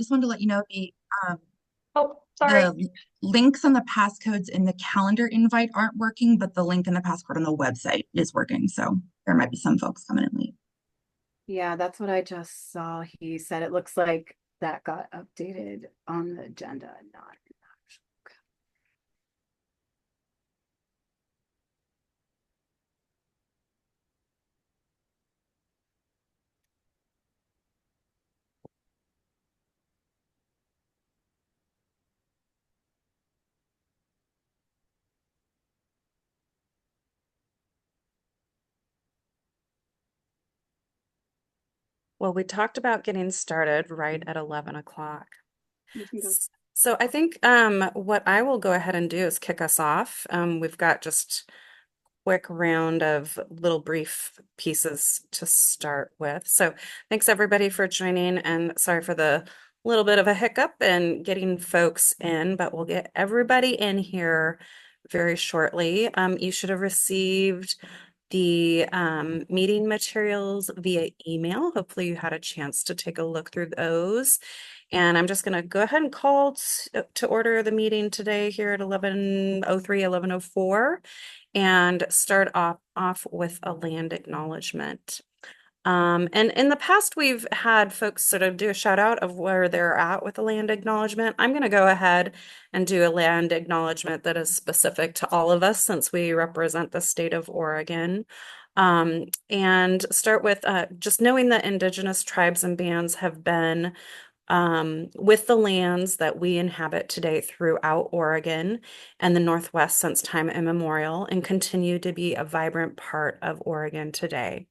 just wanted to let you know um, Oh, sorry. the links and the passcodes in the calendar invite aren't working, but the link and the passcode on the website is working. So there might be some folks coming in late. Yeah, that's what I just saw. He said it looks like that got updated on the agenda, not in the actual. Well, we talked about getting started right at 11 o'clock. You can go. So I think what I will go ahead and do is kick us off. We've got just quick round of little brief pieces to start with. So thanks everybody for joining, and sorry for the little bit of a hiccup and getting folks in, but we'll get everybody in here very shortly. You should have received the meeting materials via email. Hopefully you had a chance to take a look through those. And I'm just going to go ahead and call to order the meeting today here at 11:03, 11:04, and start off with a land acknowledgement. And in the past, we've had folks sort of do a shout out of where they're at with the land acknowledgement. I'm going to go ahead and do a land acknowledgement that is specific to all of us since we represent the state of Oregon. And start with just knowing that Indigenous tribes and bands have been with the lands that we inhabit today throughout Oregon and the Northwest since time immemorial, and continue to be a vibrant part of Oregon today.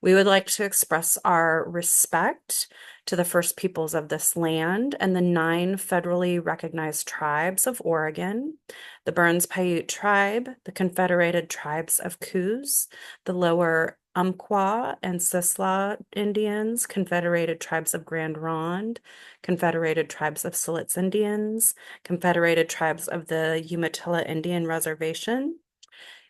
We would like to express our respect to the First Peoples of this land and the 9 federally recognized tribes of Oregon: the Burns-Paiute Tribe, the Confederated Tribes of Coos, the Lower Umpqua and Sislaw Indians, Confederated Tribes of Grand Ronde, Confederated Tribes of Siletz Indians, Confederated Tribes of the Umatilla Indian Reservation,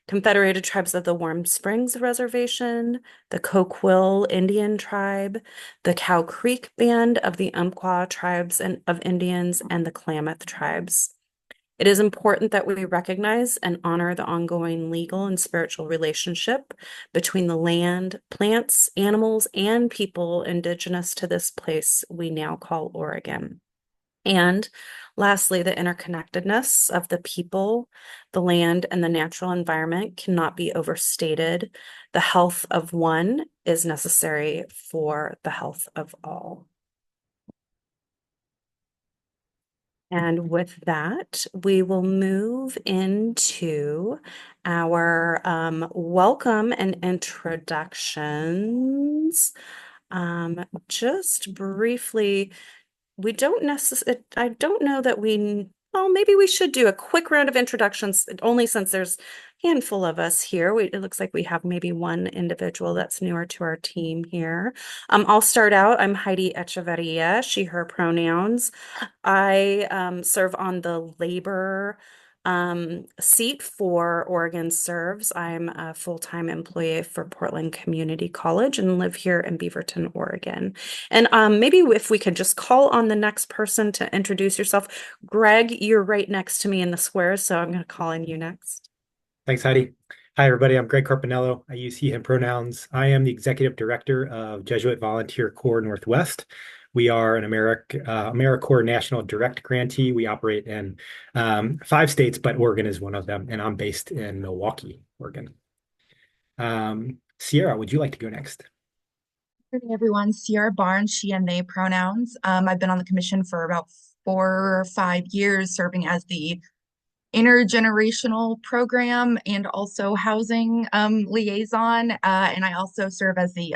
Confederated Tribes of the Warm Springs Reservation, the Coquille Indian Tribe, the Cow Creek Band of the Umpqua Tribes of Indians, and the Klamath Tribes. It is important that we recognize and honor the ongoing legal and spiritual relationship between the land, plants, animals, and people indigenous to this place we now call Oregon. And lastly, the interconnectedness of the people, the land, and the natural environment cannot be overstated. The health of one is necessary for the health of all. And with that, we will move into our welcome and introductions. Just briefly, we don't necessarily, I don't know that well, maybe we should do a quick round of introductions, only since there's a handful of us here. It looks like we have maybe one individual that's newer to our team here. I'll start out. I'm Heidi Echeverria, she, her pronouns. I serve on the labor seat for OregonServes. I'm a full-time employee for Portland Community College and live here in Beaverton, Oregon. And maybe if we could just call on the next person to introduce yourself. Greg, you're right next to me in the square, so I'm going to call on you next. Thanks, Heidi. Hi, everybody. I'm Greg Carpinello. I use he, him pronouns. I am the Executive Director of Jesuit Volunteer Corps Northwest. We are an AmeriCorps National Direct Grantee. We operate in 5 states, but Oregon is one of them, and I'm based in Milwaukee, Oregon. Sierra, would you like to go next? Good evening, everyone. Sierra Barnes, she and they pronouns. I've been on the commission for about 4 or 5 years, serving as the intergenerational program and also housing liaison. And I also serve as the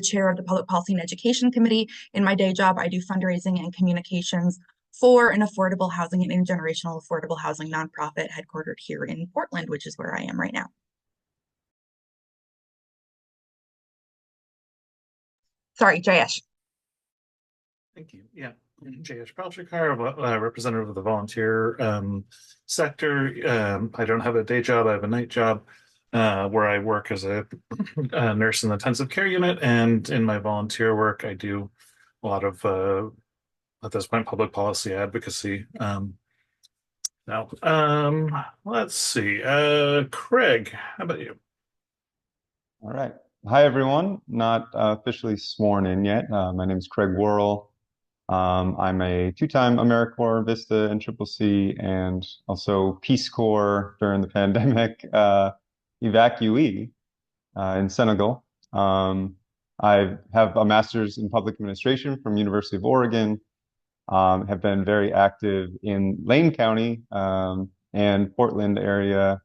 chair of the Public Policy and Education Committee. In my day job, I do fundraising and communications for an affordable housing and intergenerational affordable housing nonprofit headquartered here in Portland, which is where I am right now. Sorry, Jayesh. Thank you. Yeah, Jayesh Palshikar, representative of the volunteer sector. I don't have a day job. I have a night job where I work as a nurse in the intensive care unit. And in my volunteer work, I do a lot of at this point public policy advocacy. Now, let's see. Craig, how about you? All right. Hi, everyone. Not officially sworn in yet. My name is Craig Worrell. I'm a two-time AmeriCorps, Vista, and Triple C, and also Peace Corps during the pandemic evacuee in Senegal. I have a master's in public administration from University of Oregon. Have been very active in Lane County and Portland area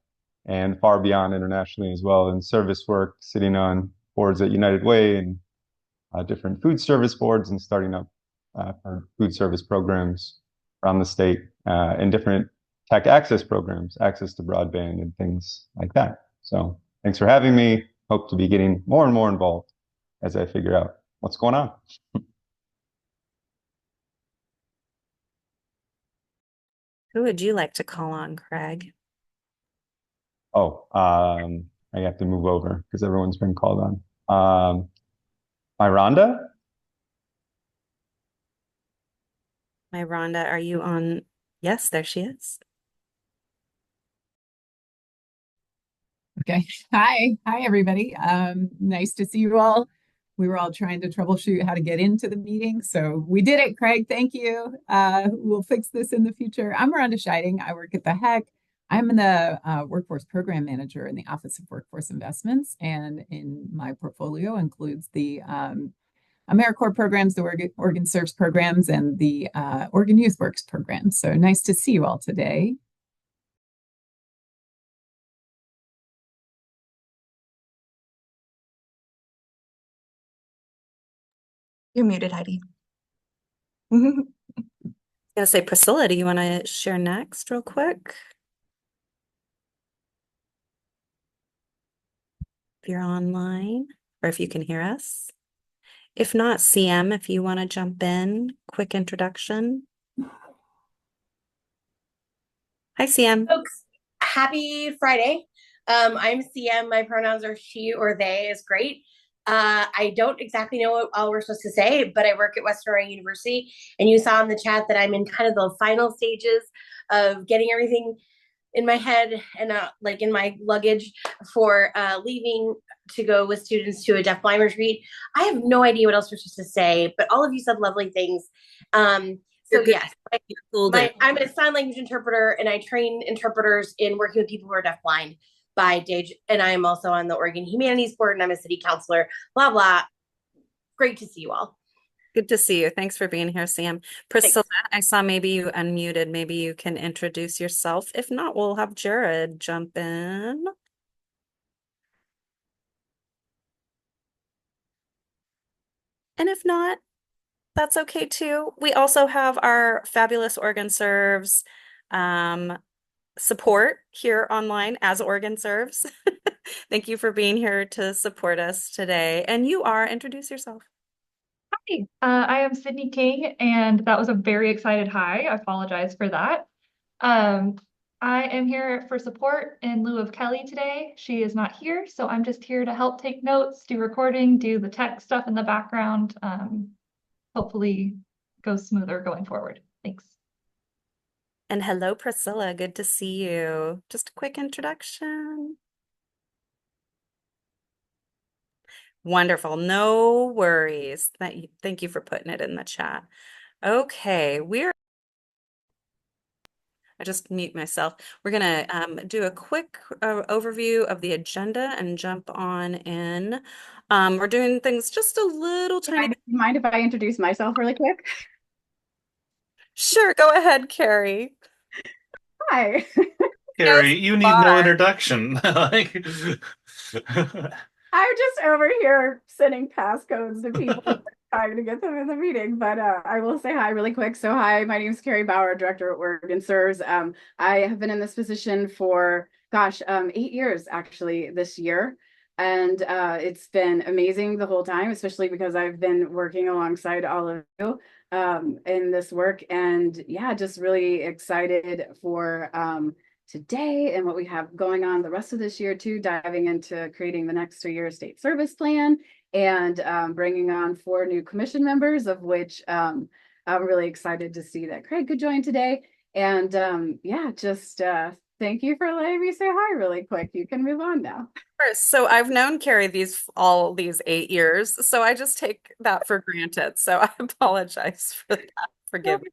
and far beyond internationally as well in service work, sitting on boards at United Way and different food service boards and starting up for food service programs around the state and different tech access programs, access to broadband and things like that. So thanks for having me. Hope to be getting more and more involved as I figure out what's going on. Who would you like to call on, Craig? Oh, I have to move over because everyone's been called on. My Rhonda? My Rhonda, are you on? Yes, there she is. Okay. Hi, everybody. Nice to see you all. We were all trying to troubleshoot how to get into the meeting, so we did it, Craig. Thank you. We'll fix this in the future. I'm Rhonda Scheiding. I work at the HEC. I'm the Workforce Program Manager in the Office of Workforce Investments, and in my portfolio includes the AmeriCorps programs, the OregonServes programs, and the Oregon Youth Works program. So nice to see you all today. You're muted, Heidi. Gonna say, Priscilla, do you want to share next real quick? If you're online or if you can hear us. If not, CM, if you want to jump in, quick introduction. Hi, CM. Folks, happy Friday. I'm CM. My pronouns are she or they is great. I don't exactly know what all we're supposed to say, but I work at Western Oregon University, and you saw in the chat that I'm in kind of the final stages of getting everything in my head and like in my luggage for leaving to go with students to a deaf-blind retreat. I have no idea what else we're supposed to say, but all of you said lovely things. So yes, I'm a sign language interpreter, and I train interpreters in working with people who are deafblind by day. And I am also on the Oregon Humanities Board, and I'm a city councilor. Blah blah. Great to see you all. Good to see you. Thanks for being here, Sam. Priscilla, Thanks. I saw maybe you unmuted. Maybe you can introduce yourself. If not, we'll have Jared jump in. And if not, that's okay too. We also have our fabulous OregonServes support here online as OregonServes. Thank you for being here to support us today. And you are, introduce yourself. Hi, I am Sydney King, and that was a very excited hi. I apologize for that. I am here for support in lieu of Kelly today. She is not here, so I'm just here to help take notes, do recording, do the tech stuff in the background. Hopefully goes smoother going forward. Thanks. And hello, Priscilla. Good to see you. Just a quick introduction. Wonderful. No worries. Thank you for putting it in the chat. Okay, I just mute myself. We're going to do a quick overview of the agenda and jump on in. We're doing things just a little tiny bit. Do you mind if I introduce myself really quick? Sure, go ahead, Carrie. Hi. Carrie, you need no introduction. Like, I'm just over here sending passcodes to people trying to get them in the meeting, but I will say hi really quick. So hi, my name is Carrie Bauer, Director at OregonServes. I have been in this position for, 8 years actually this year. And it's been amazing the whole time, especially because I've been working alongside all of you in this work. And yeah, just really excited for today and what we have going on the rest of this year too, diving into creating the next 3-year state service plan and bringing on 4 new commission members, of which I'm really excited to see that Craig could join today. And yeah, just thank you for letting me say hi really quick. You can move on now. So I've known Carrie all these 8 years, so I just take that for granted. So I apologize for that. Forgive me.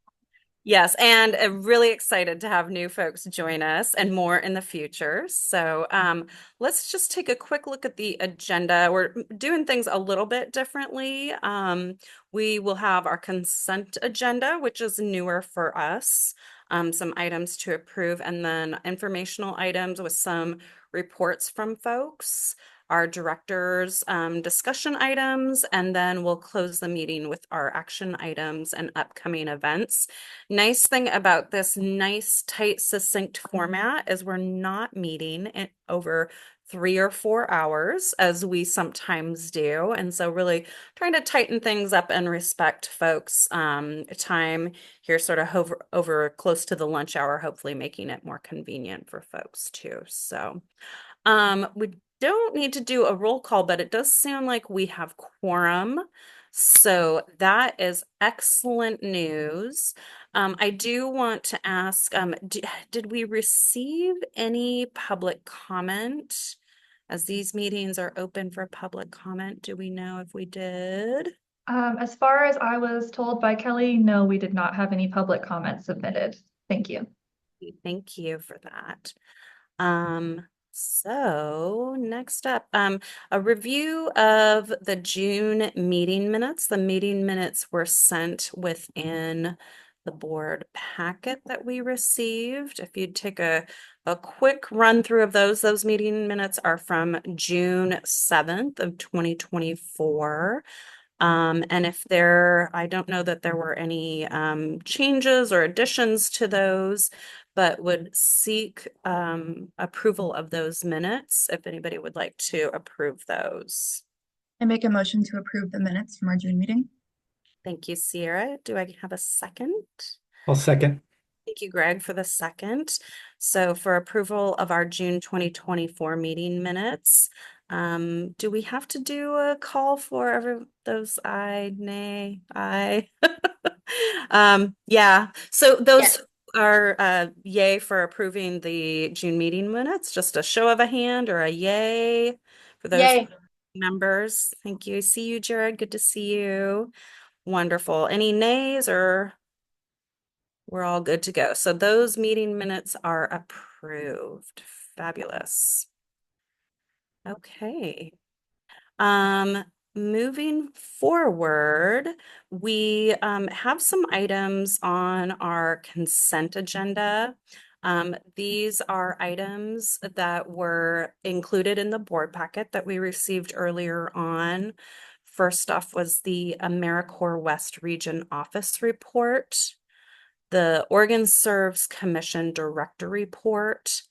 Yes, and really excited to have new folks join us and more in the future. So let's just take a quick look at the agenda. We're doing things a little bit differently. We will have our consent agenda, which is newer for us, some items to approve, and then informational items with some reports from folks, our directors' discussion items, and then we'll close the meeting with our action items and upcoming events. Nice thing about this nice, tight, succinct format is we're not meeting in over 3 or 4 hours as we sometimes do. And so really trying to tighten things up and respect folks' time here sort of over close to the lunch hour, hopefully making it more convenient for folks too. So we don't need to do a roll call, but it does sound like we have quorum. So that is excellent news. I do want to ask, did we receive any public comment? As these meetings are open for public comment, do we know if we did? As far as I was told by Kelly, no, we did not have any public comments submitted. Thank you. Thank you for that. So next up, a review of the June meeting minutes. The meeting minutes were sent within the board packet that we received. If you'd take a quick run through of those meeting minutes are from June 7th of 2024. And if I don't know that there were any changes or additions to those, but would seek approval of those minutes if anybody would like to approve those. I make a motion to approve the minutes from our June meeting. Thank you, Sierra. Do I have a second? I'll second. Thank you, Greg, for the second. So for approval of our June 2024 meeting minutes, do we have to do a call for those aye, nay, aye? Yeah. So those Yes. are yay for approving the June meeting minutes. Just a show of a hand or a yay for those Yay. members. Thank you. See you, Jared. Good to see you. Wonderful. Any nays or we're all good to go. So those meeting minutes are approved. Fabulous. Okay. Moving forward, we have some items on our consent agenda. These are items that were included in the board packet that we received earlier on. First off was the AmeriCorps West Region Office Report, the OregonServes Commission Director Report,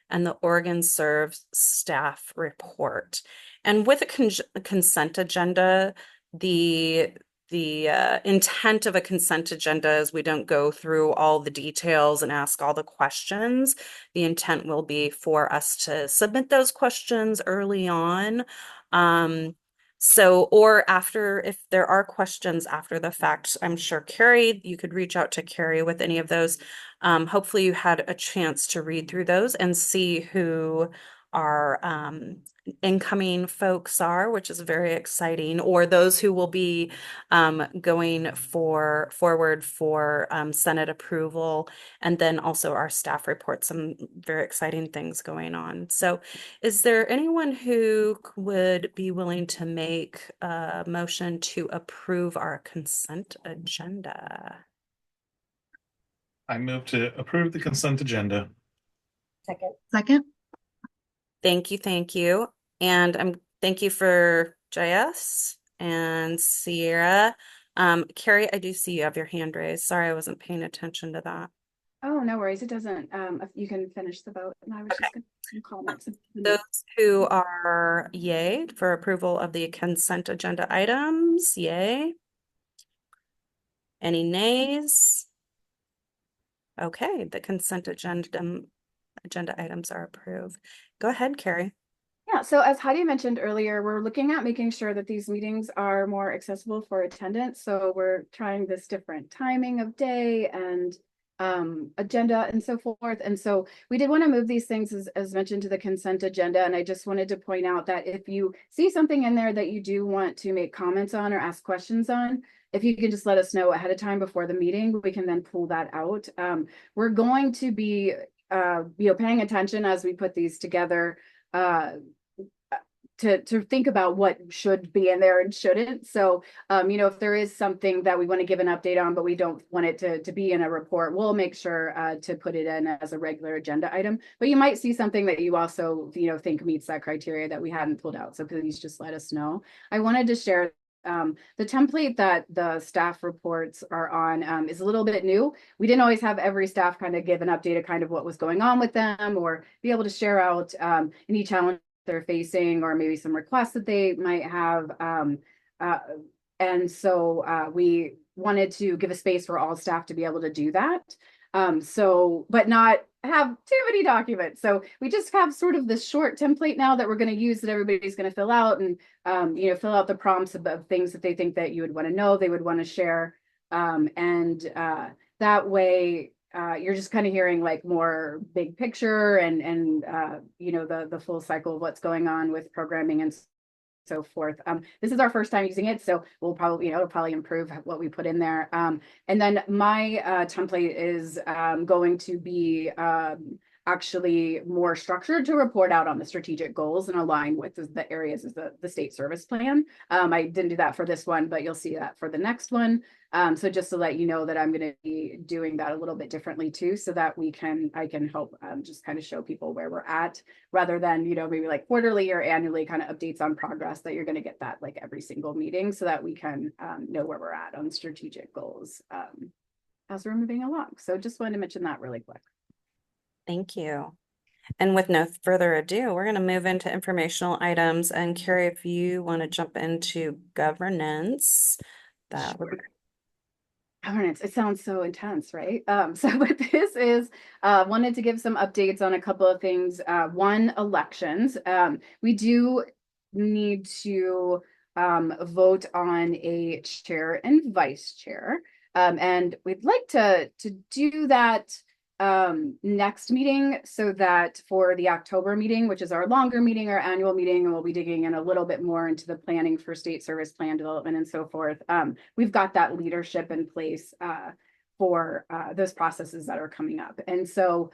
and the OregonServes Staff Report. And with a consent agenda, the intent of a consent agenda is we don't go through all the details and ask all the questions. The intent will be for us to submit those questions early on. Or after, if there are questions after the fact, I'm sure Carrie, you could reach out to Carrie with any of those. Hopefully you had a chance to read through those and see who our incoming folks are, which is very exciting, or those who will be going forward for Senate approval, and then also our staff report, some very exciting things going on. So is there anyone who would be willing to make a motion to approve our consent agenda? I move to approve the consent agenda. Second. Thank you, thank you. And thank you for JS and Sierra. Carrie, I do see you have your hand raised. Sorry, I wasn't paying attention to that. Oh, no worries. It doesn't. You can finish the vote, and I was just going to call next. Those who are yay for approval of the consent agenda items, yay. Any nays? Okay, the consent agenda items are approved. Go ahead, Carrie. Yeah, so as Heidi mentioned earlier, we're looking at making sure that these meetings are more accessible for attendance. So we're trying this different timing of day and agenda and so forth. And so we did want to move these things as mentioned to the consent agenda. And I just wanted to point out that if you see something in there that you do want to make comments on or ask questions on, if you can just let us know ahead of time before the meeting, we can then pull that out. We're going to be paying attention as we put these together to think about what should be in there and shouldn't. So, if there is something that we want to give an update on, but we don't want it to be in a report, we'll make sure to put it in as a regular agenda item. But you might see something that you also, think meets that criteria that we hadn't pulled out. So please just let us know. I wanted to share the template that the staff reports are on is a little bit new. We didn't always have every staff kind of give an update of kind of what was going on with them or be able to share out any challenge they're facing or maybe some requests that they might have. And so we wanted to give a space for all staff to be able to do that. But not have too many documents. So we just have sort of this short template now that we're going to use that everybody's going to fill out and, fill out the prompts of things that they think that you would want to know, they would want to share. That way, you're just kind of hearing like more big picture and the full cycle of what's going on with programming and so forth. This is our first time using it, so we'll probably, it'll probably improve what we put in there. And then my template is going to be actually more structured to report out on the strategic goals and align with the areas of the state service plan. I didn't do that for this one, but you'll see that for the next one. So just to let you know that I'm going to be doing that a little bit differently too, so that I can help just kind of show people where we're at rather than, maybe like quarterly or annually kind of updates on progress that you're going to get that like every single meeting so that we can know where we're at on strategic goals as we're moving along. So just wanted to mention that really quick. Thank you. And with no further ado, we're going to move into informational items. And Carrie, if you want to jump into governance, that would be great. Governance, it sounds so intense, right? So what this is, wanted to give some updates on a couple of things. One, elections. We do need to vote on a chair and vice chair. And we'd like to do that next meeting so that for the October meeting, which is our longer meeting, our annual meeting, and we'll be digging in a little bit more into the planning for state service plan development and so forth. We've got that leadership in place for those processes that are coming up. And so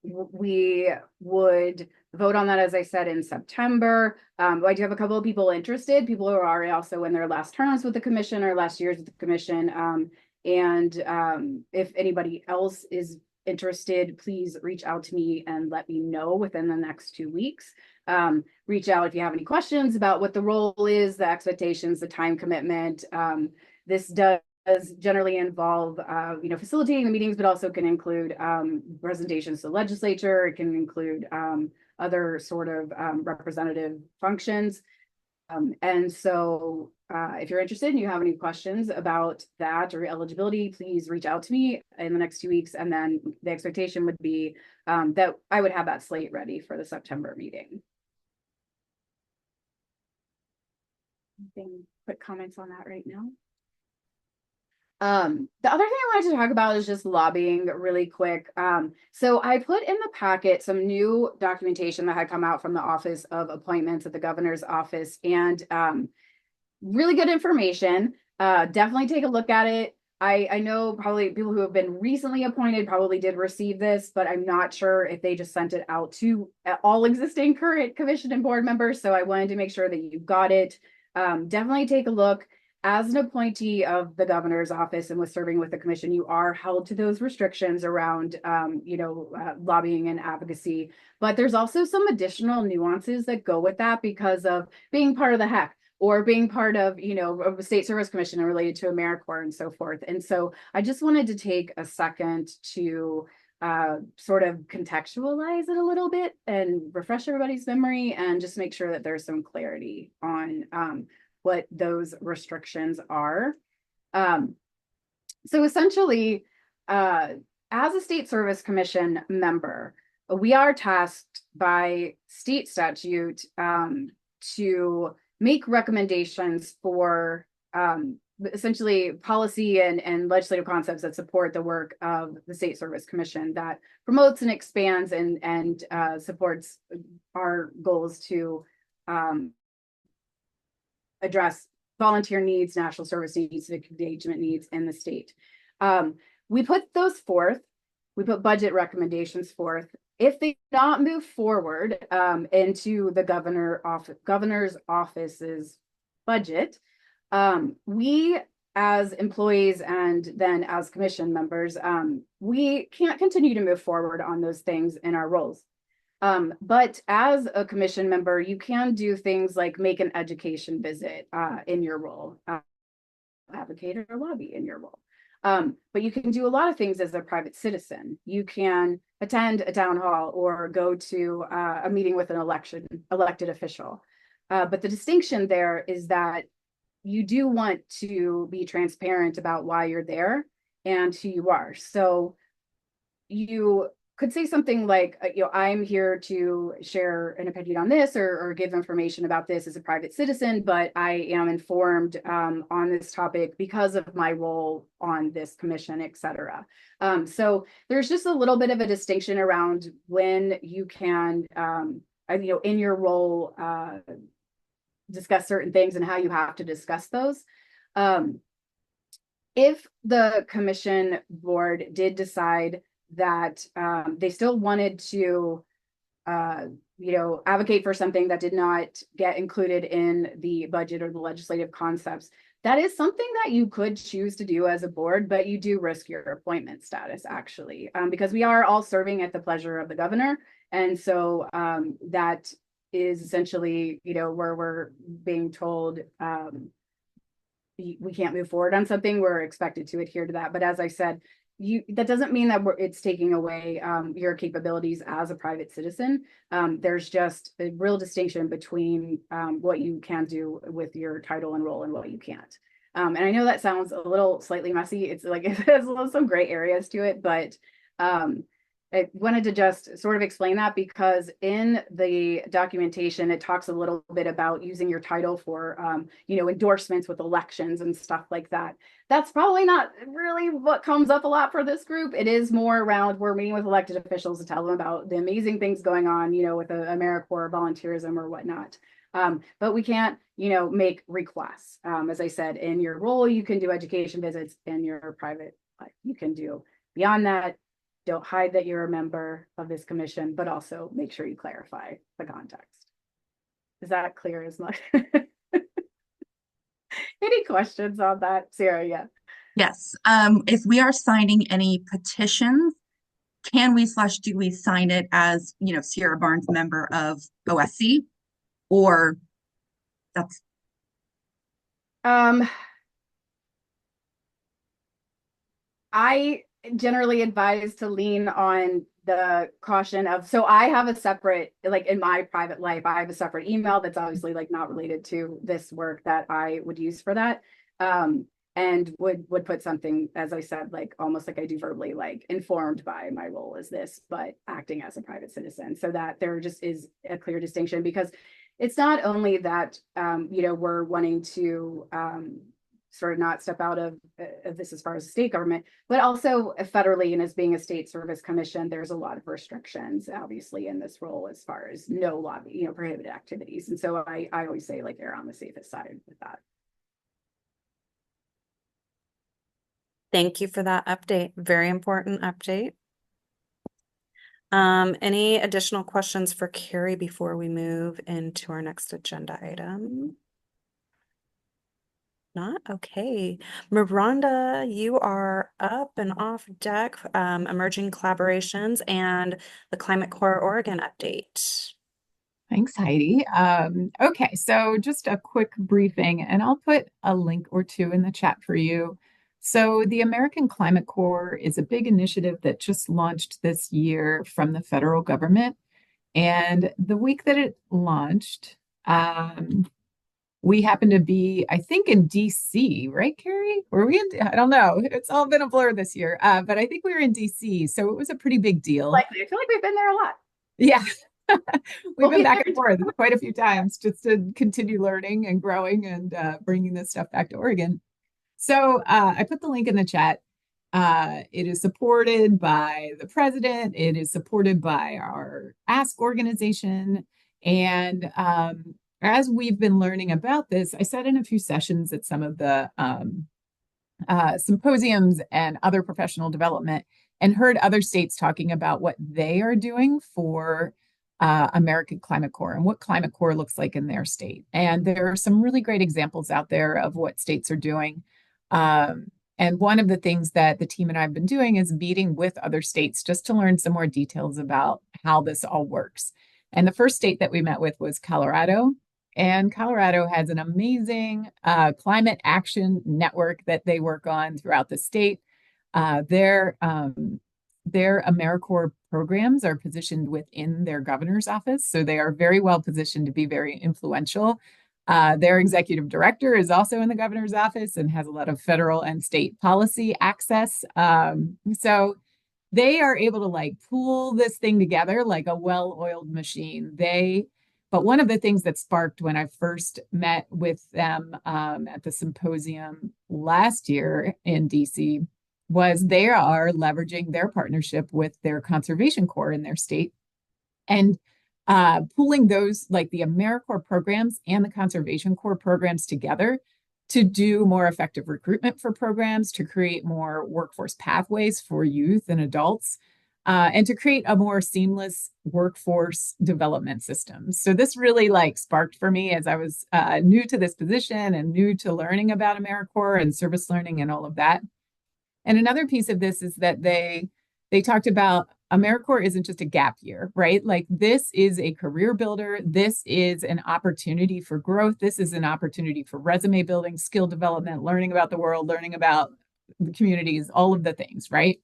we would vote on that, as I said, in September. I do have a couple of people interested, people who are also in their last terms with the commission or last years with the commission. If anybody else is interested, please reach out to me and let me know within the next 2 weeks. Reach out if you have any questions about what the role is, the expectations, the time commitment. This does generally involve, facilitating the meetings, but also can include presentations to the legislature. It can include other sort of representative functions. And so if you're interested and you have any questions about that or eligibility, please reach out to me in the next 2 weeks. And then the expectation would be that I would have that slate ready for the September meeting. Anything, quick comments on that right now? The other thing I wanted to talk about is just lobbying really quick. So I put in the packet some new documentation that had come out from the Office of Appointments at the governor's office, and really good information. Definitely take a look at it. I know probably people who have been recently appointed probably did receive this, but I'm not sure if they just sent it out to all existing current commission and board members. So I wanted to make sure that you got it. Definitely take a look. As an appointee of the governor's office and with serving with the commission, you are held to those restrictions around, lobbying and advocacy. But there's also some additional nuances that go with that because of being part of the HEC or being part of, of a state service commission and related to AmeriCorps and so forth. And so I just wanted to take a second to sort of contextualize it a little bit and refresh everybody's memory and just make sure that there's some clarity on what those restrictions are. So essentially, as a state service commission member, we are tasked by state statute to make recommendations for essentially policy and legislative concepts that support the work of the State Service Commission that promotes and expands and supports our goals to address volunteer needs, national service needs, civic engagement needs in the state. We put those forth. We put budget recommendations forth. If they do not move forward into the governor's office's budget, we as employees and then as commission members, we can't continue to move forward on those things in our roles. But as a commission member, you can do things like make an education visit in your role, advocate or lobby in your role. But you can do a lot of things as a private citizen. You can attend a town hall or go to a meeting with an elected official. But the distinction there is that you do want to be transparent about why you're there and who you are. So you could say something like, I'm here to share an opinion on this or give information about this as a private citizen, but I am informed on this topic because of my role on this commission, et cetera. So there's just a little bit of a distinction around when you can, in your role, discuss certain things and how you have to discuss those. If the commission board did decide that they still wanted to, advocate for something that did not get included in the budget or the legislative concepts, that is something that you could choose to do as a board, but you do risk your appointment status actually, because we are all serving at the pleasure of the governor. And so that is essentially, where we're being told we can't move forward on something, we're expected to adhere to that. But as I said, that doesn't mean that it's taking away your capabilities as a private citizen. There's just a real distinction between what you can do with your title and role and what you can't. And I know that sounds a little slightly messy. It's like it has some gray areas to it, but I wanted to just sort of explain that because in the documentation, it talks a little bit about using your title for, endorsements with elections and stuff like that. That's probably not really what comes up a lot for this group. It is more around we're meeting with elected officials to tell them about the amazing things going on, with the AmeriCorps volunteerism or whatnot. But we can't, make requests. As I said, in your role, you can do education visits. In your private life, you can do beyond that. Don't hide that you're a member of this commission, but also make sure you clarify the context. Is that clear as much? Any questions on that, Sarah? Yeah. Yes. If we are signing any petitions, can we / do we sign it as, Sierra Barnes member of OSC, or that's I generally advise to lean on the caution of, so I have a separate, like in my private life, I have a separate email that's obviously like not related to this work that I would use for that. And would put something, as I said, like almost like I do verbally, like informed by my role as this, but acting as a private citizen, so that there just is a clear distinction, because it's not only that, we're wanting to sort of not step out of this as far as the state government, but also federally, and as being a state service commission, there's a lot of restrictions, obviously, in this role as far as no lobby, prohibited activities. And so I always say like err on the safest side with that. Thank you for that update. Very important update. Any additional questions for Carrie before we move into our next agenda item? Not okay. Miranda, you are up and off deck, emerging collaborations and the Climate Corps Oregon update. Thanks, Heidi. Okay, so just a quick briefing, and I'll put a link or two in the chat for you. So the American Climate Corps is a big initiative that just launched this year from the federal government. And the week that it launched, we happen to be, I think, in DC, right, Carrie? Were we in? I don't know. It's all been a blur this year. But I think we were in DC, so it was a pretty big deal. Likely. I feel like we've been there a lot. Yeah. We've Well, been we back have and forth quite a few times just to continue learning and growing and bringing this stuff back to Oregon. So I put the link in the chat. It is supported by the president. It is supported by our Ask organization. And as we've been learning about this, I sat in a few sessions at some of the symposiums and other professional development and heard other states talking about what they are doing for American Climate Corps and what Climate Corps looks like in their state. And there are some really great examples out there of what states are doing. And one of the things that the team and I have been doing is meeting with other states just to learn some more details about how this all works. And the first state that we met with was Colorado. And Colorado has an amazing climate action network that they work on throughout the state. Their AmeriCorps programs are positioned within their governor's office, so they are very well positioned to be very influential. Their executive director is also in the governor's office and has a lot of federal and state policy access. So they are able to like pull this thing together like a well-oiled machine. But one of the things that sparked when I first met with them at the symposium last year in DC was they are leveraging their partnership with their conservation corps in their state and pulling those, like the AmeriCorps programs and the Conservation Corps programs together to do more effective recruitment for programs, to create more workforce pathways for youth and adults, and to create a more seamless workforce development system. So this really like sparked for me as I was new to this position and new to learning about AmeriCorps and service learning and all of that. And another piece of this is that they talked about AmeriCorps isn't just a gap year, right? Like this is a career builder. This is an opportunity for growth. This is an opportunity for resume building, skill development, learning about the world, learning about the communities, all of the things, right?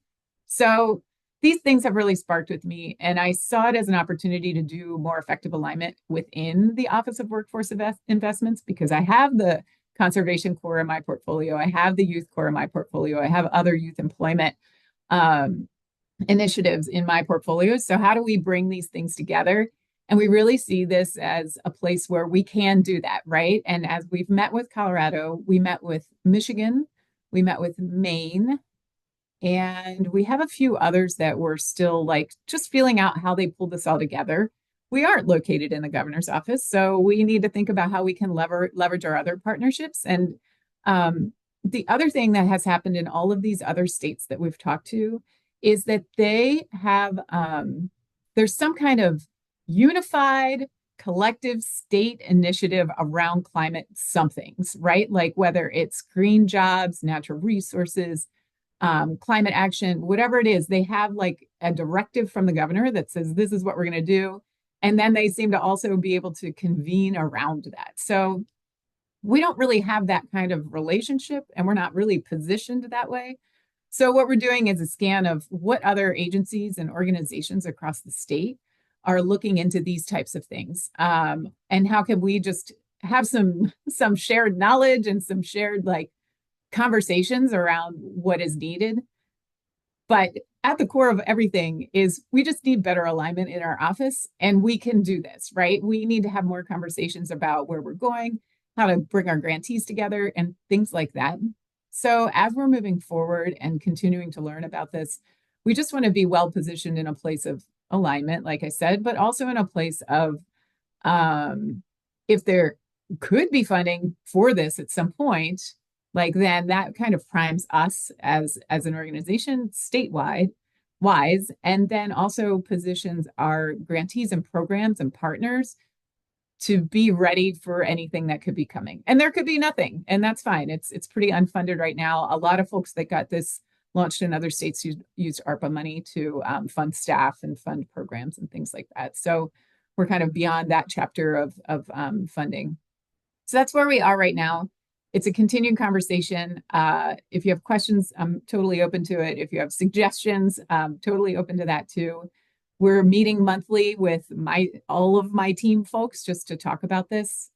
So these things have really sparked with me, and I saw it as an opportunity to do more effective alignment within the Office of Workforce Investments because I have the Conservation Corps in my portfolio. I have the Youth Corps in my portfolio. I have other youth employment initiatives in my portfolio. So how do we bring these things together? And we really see this as a place where we can do that, right? And as we've met with Colorado, we met with Michigan, we met with Maine, and we have a few others that we're still like just feeling out how they pull this all together. We aren't located in the governor's office, so we need to think about how we can leverage our other partnerships. And the other thing that has happened in all of these other states that we've talked to is that they have, there's some kind of unified collective state initiative around climate somethings, right? Like whether it's green jobs, natural resources, climate action, whatever it is, they have like a directive from the governor that says, this is what we're going to do. And then they seem to also be able to convene around that. So we don't really have that kind of relationship, and we're not really positioned that way. So what we're doing is a scan of what other agencies and organizations across the state are looking into these types of things. And how can we just have some shared knowledge and some shared like conversations around what is needed. But at the core of everything is we just need better alignment in our office, and we can do this, right? We need to have more conversations about where we're going, how to bring our grantees together, and things like that. So as we're moving forward and continuing to learn about this, we just want to be well positioned in a place of alignment, like I said, but also in a place of if there could be funding for this at some point, like then that kind of primes us as an organization statewide wise, and then also positions our grantees and programs and partners to be ready for anything that could be coming. And there could be nothing, and that's fine. It's pretty unfunded right now. A lot of folks that got this launched in other states used ARPA money to fund staff and fund programs and things like that. So we're kind of beyond that chapter of funding. So that's where we are right now. It's a continued conversation. If you have questions, I'm totally open to it. If you have suggestions, I'm totally open to that too. We're meeting monthly with all of my team folks just to talk about this.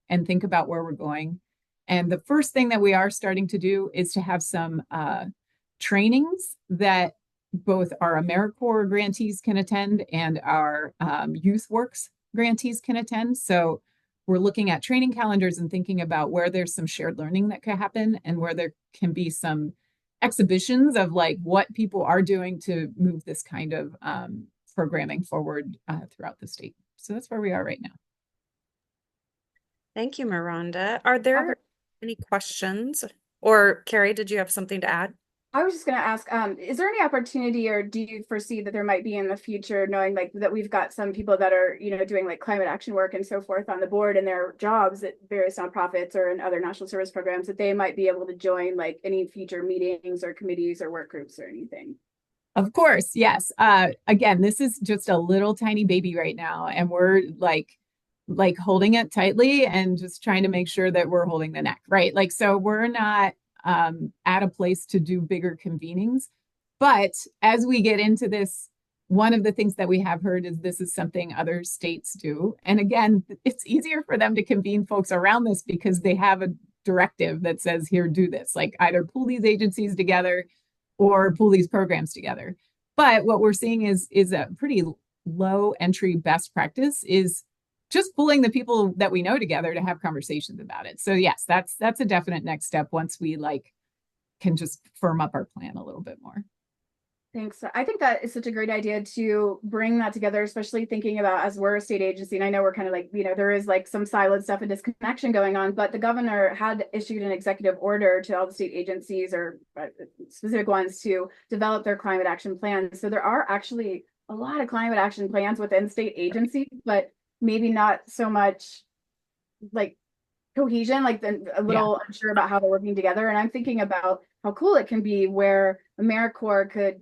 and think about where we're going. And the first thing that we are starting to do is to have some trainings that both our AmeriCorps grantees can attend and our YouthWorks grantees can attend. So we're looking at training calendars and thinking about where there's some shared learning that could happen and where there can be some exhibitions of like what people are doing to move this kind of programming forward throughout the state. So that's where we are right now. Thank you, Miranda. Are there any questions? Or Carrie, did you have something to add? I was just going to ask, is there any opportunity, or do you foresee that there might be in the future, knowing like that we've got some people that are, doing like climate action work and so forth on the board and their jobs at various nonprofits or in other national service programs, that they might be able to join like any future meetings or committees or work groups or anything? Of course, yes. Again, this is just a little tiny baby right now, and we're like holding it tightly and just trying to make sure that we're holding the neck, right? Like, so we're not at a place to do bigger convenings. But as we get into this, one of the things that we have heard is this is something other states do. And again, it's easier for them to convene folks around this because they have a directive that says, here, do this, like either pull these agencies together or pull these programs together. But what we're seeing is a pretty low entry best practice is just pulling the people that we know together to have conversations about it. So yes, that's a definite next step once we like can just firm up our plan a little bit more. Thanks. I think that is such a great idea to bring that together, especially thinking about as we're a state agency. And I know we're kind of like, there is like some siloed stuff and disconnection going on, but the governor had issued an executive order to all the state agencies or specific ones to develop their climate action plans. So there are actually a lot of climate action plans within state agencies, but maybe not so much like cohesion, like a little unsure about how they're working together. And I'm thinking about how cool it can be where AmeriCorps could,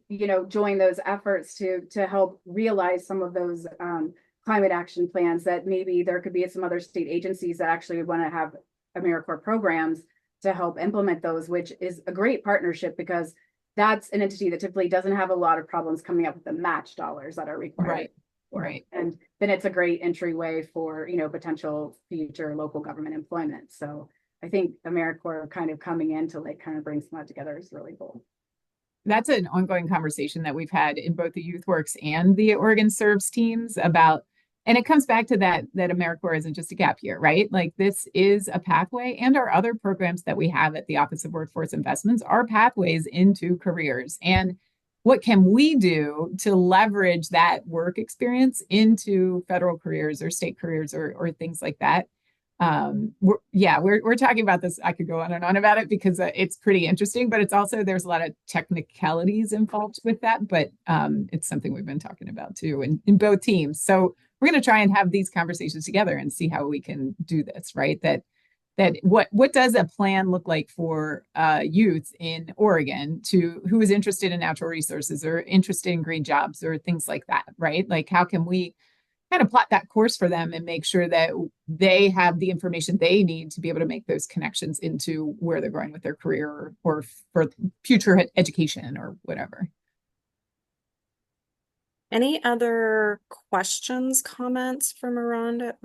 join those efforts to help realize some of those climate action plans, that maybe there could be some other state agencies that actually want to have AmeriCorps programs to help implement those, which is a great partnership because that's an entity that typically doesn't have a lot of problems coming up with the match dollars that are required. Right. Right. And then it's a great entryway for, potential future local government employment. So I think AmeriCorps kind of coming in to like kind of bring some of that together is really cool. That's an ongoing conversation that we've had in both the YouthWorks and the OregonServes teams about, and it comes back to that AmeriCorps isn't just a gap year, right? Like this is a pathway, and our other programs that we have at the Office of Workforce Investments are pathways into careers. And what can we do to leverage that work experience into federal careers or state careers or things like that? We're talking about this. I could go on and on about it because it's pretty interesting, but it's also, there's a lot of technicalities involved with that, but it's something we've been talking about too in both teams. So we're going to try and have these conversations together and see how we can do this, right? That what does a plan look like for youth in Oregon who is interested in natural resources or interested in green jobs or things like that, right? Like how can we kind of plot that course for them and make sure that they have the information they need to be able to make those connections into where they're going with their career or for future education or whatever. Any other questions, comments for Miranda?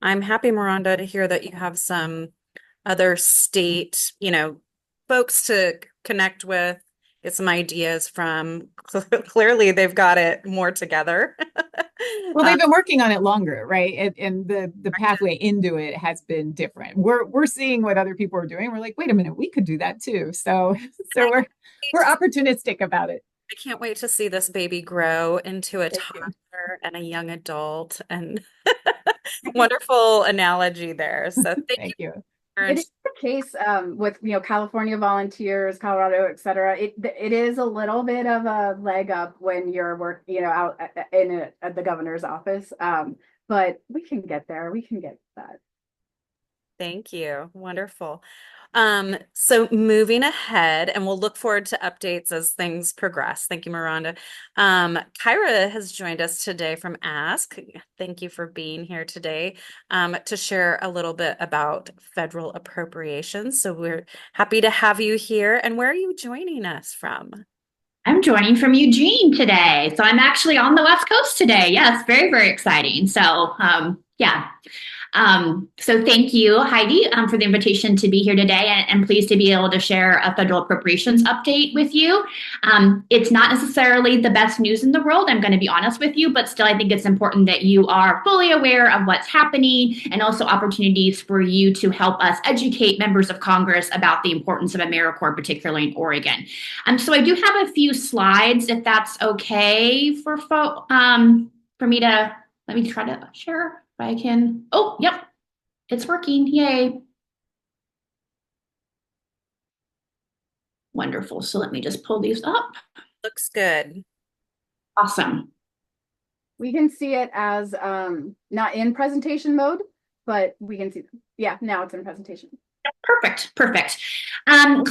I'm happy, Miranda, to hear that you have some other state, folks to connect with, get some ideas from. Clearly, they've got it more together. Well, they've been working on it longer, right? And the pathway into it has been different. We're seeing what other people are doing. We're like, wait a minute, we could do that too. So we're opportunistic about it. I can't wait to see this baby grow into a toddler and a young adult, and wonderful analogy there. So thank you. It is the case with California volunteers, Colorado, et cetera. It is a little bit of a leg up when you're out at the governor's office, but we can get there. We can get that. Thank you. Wonderful. So moving ahead, and we'll look forward to updates as things progress. Thank you, Miranda. Kyra has joined us today from Ask. Thank you for being here today to share a little bit about federal appropriations. So we're happy to have you here. And where are you joining us from? I'm joining from Eugene today. So I'm actually on the West Coast today. Yes, very, very exciting. So, yeah. So thank you, Heidi, for the invitation to be here today, and pleased to be able to share a federal appropriations update with you. It's not necessarily the best news in the world, I'm going to be honest with you, but still I think it's important that you are fully aware of what's happening and also opportunities for you to help us educate members of Congress about the importance of AmeriCorps, particularly in Oregon. So I do have a few slides, if that's okay for me to, let me try to share. If I can, oh, yep, it's working, yay. Wonderful, so let me just pull these up. Looks good. Awesome. We can see it as not in presentation mode, but we can see them. Yeah, now it's in presentation. Perfect, perfect.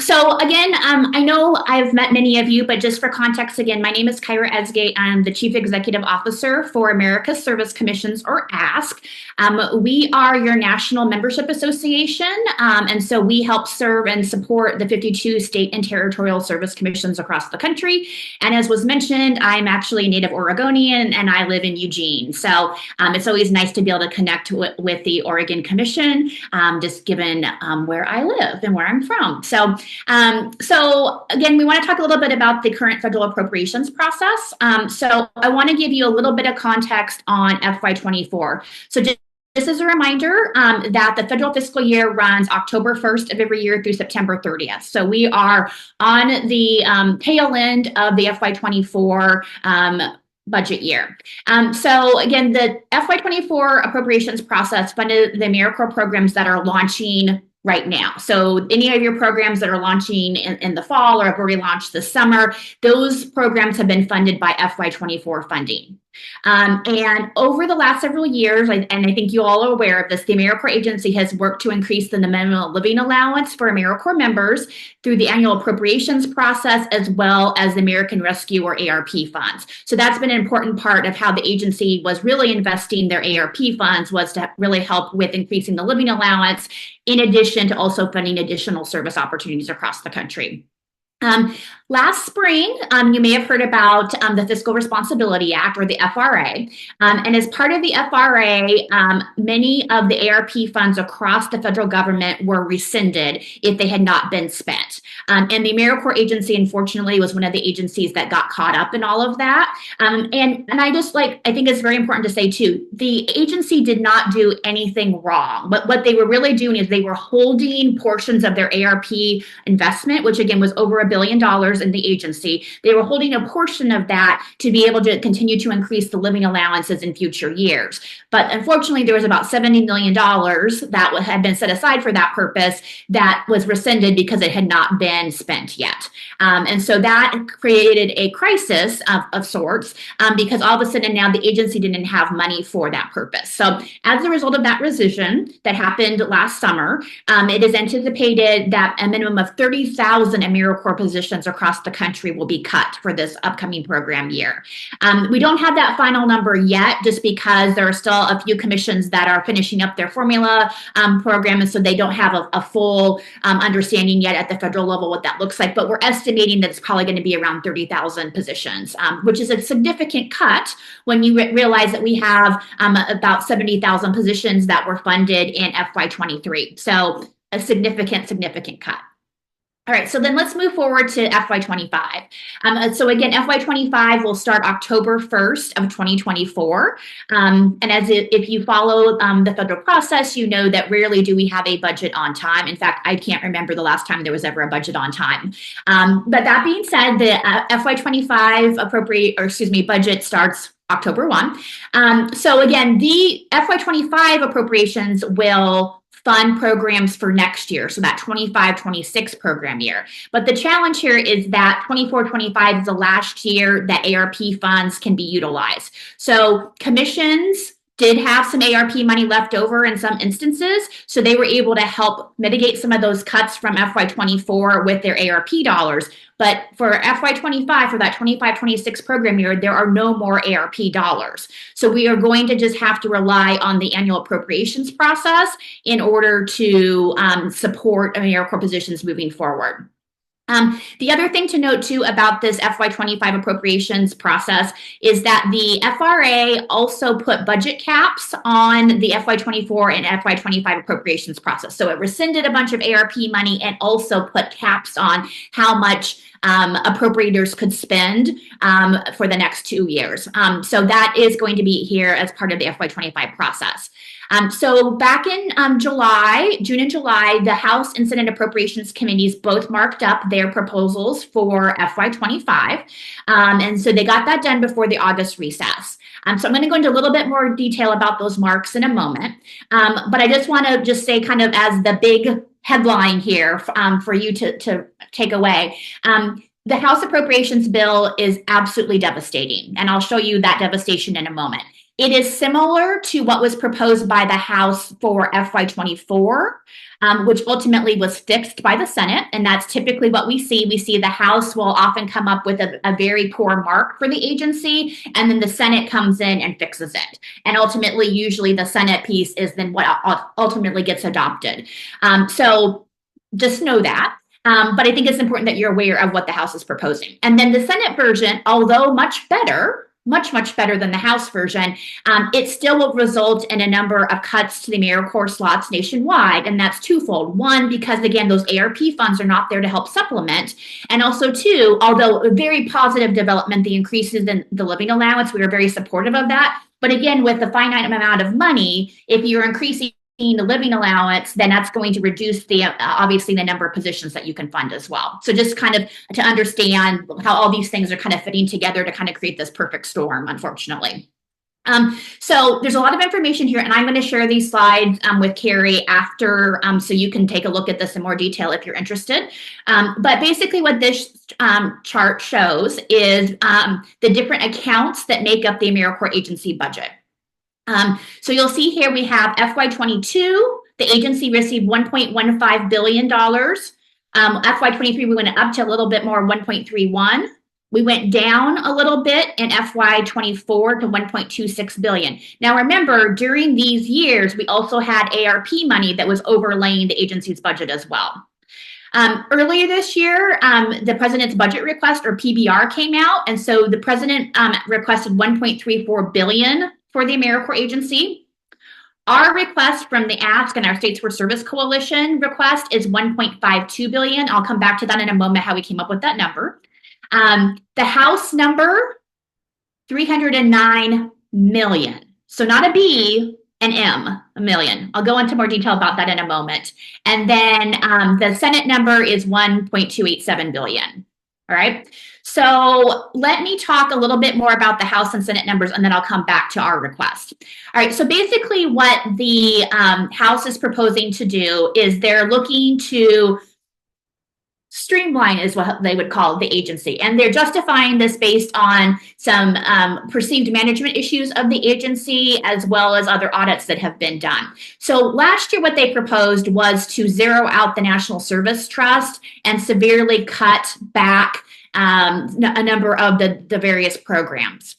So again, I know I've met many of you, but just for context, again, my name is Kyra Esgate. I'm the Chief Executive Officer for America's Service Commissions, or ASC. We are your national membership association, and so we help serve and support the 52 state and territorial service commissions across the country. And as was mentioned, I'm actually a native Oregonian, and I live in Eugene. So it's always nice to be able to connect with the Oregon Commission, just given where I live and where I'm from. So again, we want to talk a little bit about the current federal appropriations process. So I want to give you a little bit of context on FY24. So just as a reminder that the federal fiscal year runs October 1st of every year through September 30th. So we are on the tail end of the FY24 budget year. So again, the FY24 appropriations process funded the AmeriCorps programs that are launching right now. So any of your programs that are launching in the fall or have already launched this summer, those programs have been funded by FY24 funding. And over the last several years, and I think you all are aware of this, the AmeriCorps agency has worked to increase the minimum living allowance for AmeriCorps members through the annual appropriations process, as well as the American Rescue or ARP funds. So that's been an important part of how the agency was really investing their ARP funds, was to really help with increasing the living allowance, in addition to also funding additional service opportunities across the country. Last spring, you may have heard about the Fiscal Responsibility Act, or the FRA. And as part of the FRA, many of the ARP funds across the federal government were rescinded if they had not been spent. And the AmeriCorps agency, unfortunately, was one of the agencies that got caught up in all of that. And I think it's very important to say, too, the agency did not do anything wrong. But what they were really doing is they were holding portions of their ARP investment, which again was over $1 billion in the agency. They were holding a portion of that to be able to continue to increase the living allowances in future years. But unfortunately, there was about $70 million that had been set aside for that purpose that was rescinded because it had not been spent yet. And so that created a crisis of sorts, because all of a sudden now the agency didn't have money for that purpose. So as a result of that rescission that happened last summer, it is anticipated that a minimum of 30,000 AmeriCorps positions across the country will be cut for this upcoming program year. We don't have that final number yet, just because there are still a few commissions that are finishing up their formula program, and so they don't have a full understanding yet at the federal level what that looks like. But we're estimating that it's probably going to be around 30,000 positions, which is a significant cut when you realize that we have about 70,000 positions that were funded in FY23. So a significant cut. All right, so then let's move forward to FY25. So again, FY25 will start October 1st of 2024. And if you follow the federal process, you know that rarely do we have a budget on time. In fact, I can't remember the last time there was ever a budget on time. But that being said, the FY25 budget starts October 1. So again, the FY25 appropriations will fund programs for next year, so that 25-26 program year. But the challenge here is that 24-25 is the last year that ARP funds can be utilized. So commissions did have some ARP money left over in some instances, so they were able to help mitigate some of those cuts from FY24 with their ARP dollars. But for FY25, for that 25-26 program year, there are no more ARP dollars. So we are going to just have to rely on the annual appropriations process in order to support AmeriCorps positions moving forward. The other thing to note too about this FY25 appropriations process is that the FRA also put budget caps on the FY24 and FY25 appropriations process. So it rescinded a bunch of ARP money and also put caps on how much appropriators could spend for the next 2 years. So that is going to be here as part of the FY25 process. So back in June and July, the House and Senate Appropriations Committees both marked up their proposals for FY25. And so they got that done before the August recess. So I'm going to go into a little bit more detail about those marks in a moment. But I just want to just say kind of as the big headline here for you to take away. The House Appropriations Bill is absolutely devastating, and I'll show you that devastation in a moment. It is similar to what was proposed by the House for FY24, which ultimately was fixed by the Senate, and that's typically what we see. We see the House will often come up with a very poor mark for the agency, and then the Senate comes in and fixes it. And ultimately, usually the Senate piece is then what ultimately gets adopted. So just know that. But I think it's important that you're aware of what the House is proposing. And then the Senate version, although much better than the House version, it still will result in a number of cuts to the AmeriCorps slots nationwide. And that's twofold. One, because again, those ARP funds are not there to help supplement. And also two, although a very positive development, the increases in the living allowance, we are very supportive of that. But again, with the finite amount of money, if you're increasing the living allowance, then that's going to reduce the obviously the number of positions that you can fund as well. So just kind of to understand how all these things are kind of fitting together to kind of create this perfect storm, unfortunately. So there's a lot of information here, and I'm going to share these slides with Carrie after, so you can take a look at this in more detail if you're interested. But basically what this chart shows is the different accounts that make up the AmeriCorps agency budget. So you'll see here we have FY22, the agency received $1.15 billion. FY23, we went up to a little bit more, 1.31. We went down a little bit in FY24 to 1.26 billion. Now remember, during these years, we also had ARP money that was overlaying the agency's budget as well. Earlier this year, the president's budget request, or PBR, came out, and so the president requested 1.34 billion for the AmeriCorps agency. Our request from the ASK and our States for Service Coalition request is 1.52 billion. I'll come back to that in a moment, how we came up with that number. The House number, 309 million. So not a B, an M, a million. I'll go into more detail about that in a moment. And then the Senate number is 1.287 billion. All right. So let me talk a little bit more about the House and Senate numbers, and then I'll come back to our request. All right. So basically what the House is proposing to do is they're looking to streamline, is what they would call the agency. And they're justifying this based on some perceived management issues of the agency, as well as other audits that have been done. So last year, what they proposed was to zero out the National Service Trust and severely cut back a number of the various programs.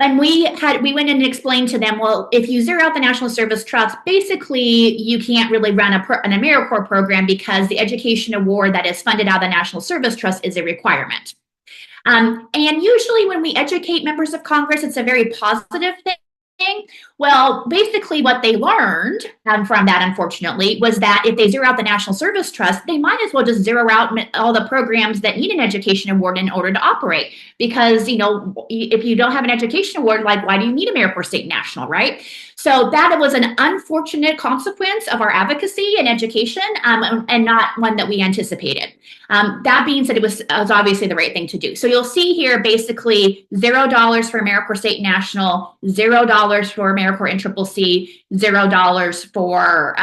And we went in and explained to them, well, if you zero out the National Service Trust, basically you can't really run an AmeriCorps program because the education award that is funded out of the National Service Trust is a requirement. And usually when we educate members of Congress, it's a very positive thing. Well, basically what they learned from that, unfortunately, was that if they zero out the National Service Trust, they might as well just zero out all the programs that need an education award in order to operate. Because, you know, if you don't have an education award, like, why do you need AmeriCorps State and National, right? So that was an unfortunate consequence of our advocacy and education, and not one that we anticipated. That being said, it was obviously the right thing to do. So you'll see here basically $0 for AmeriCorps State and National, $0 for AmeriCorps NCCC, $0 for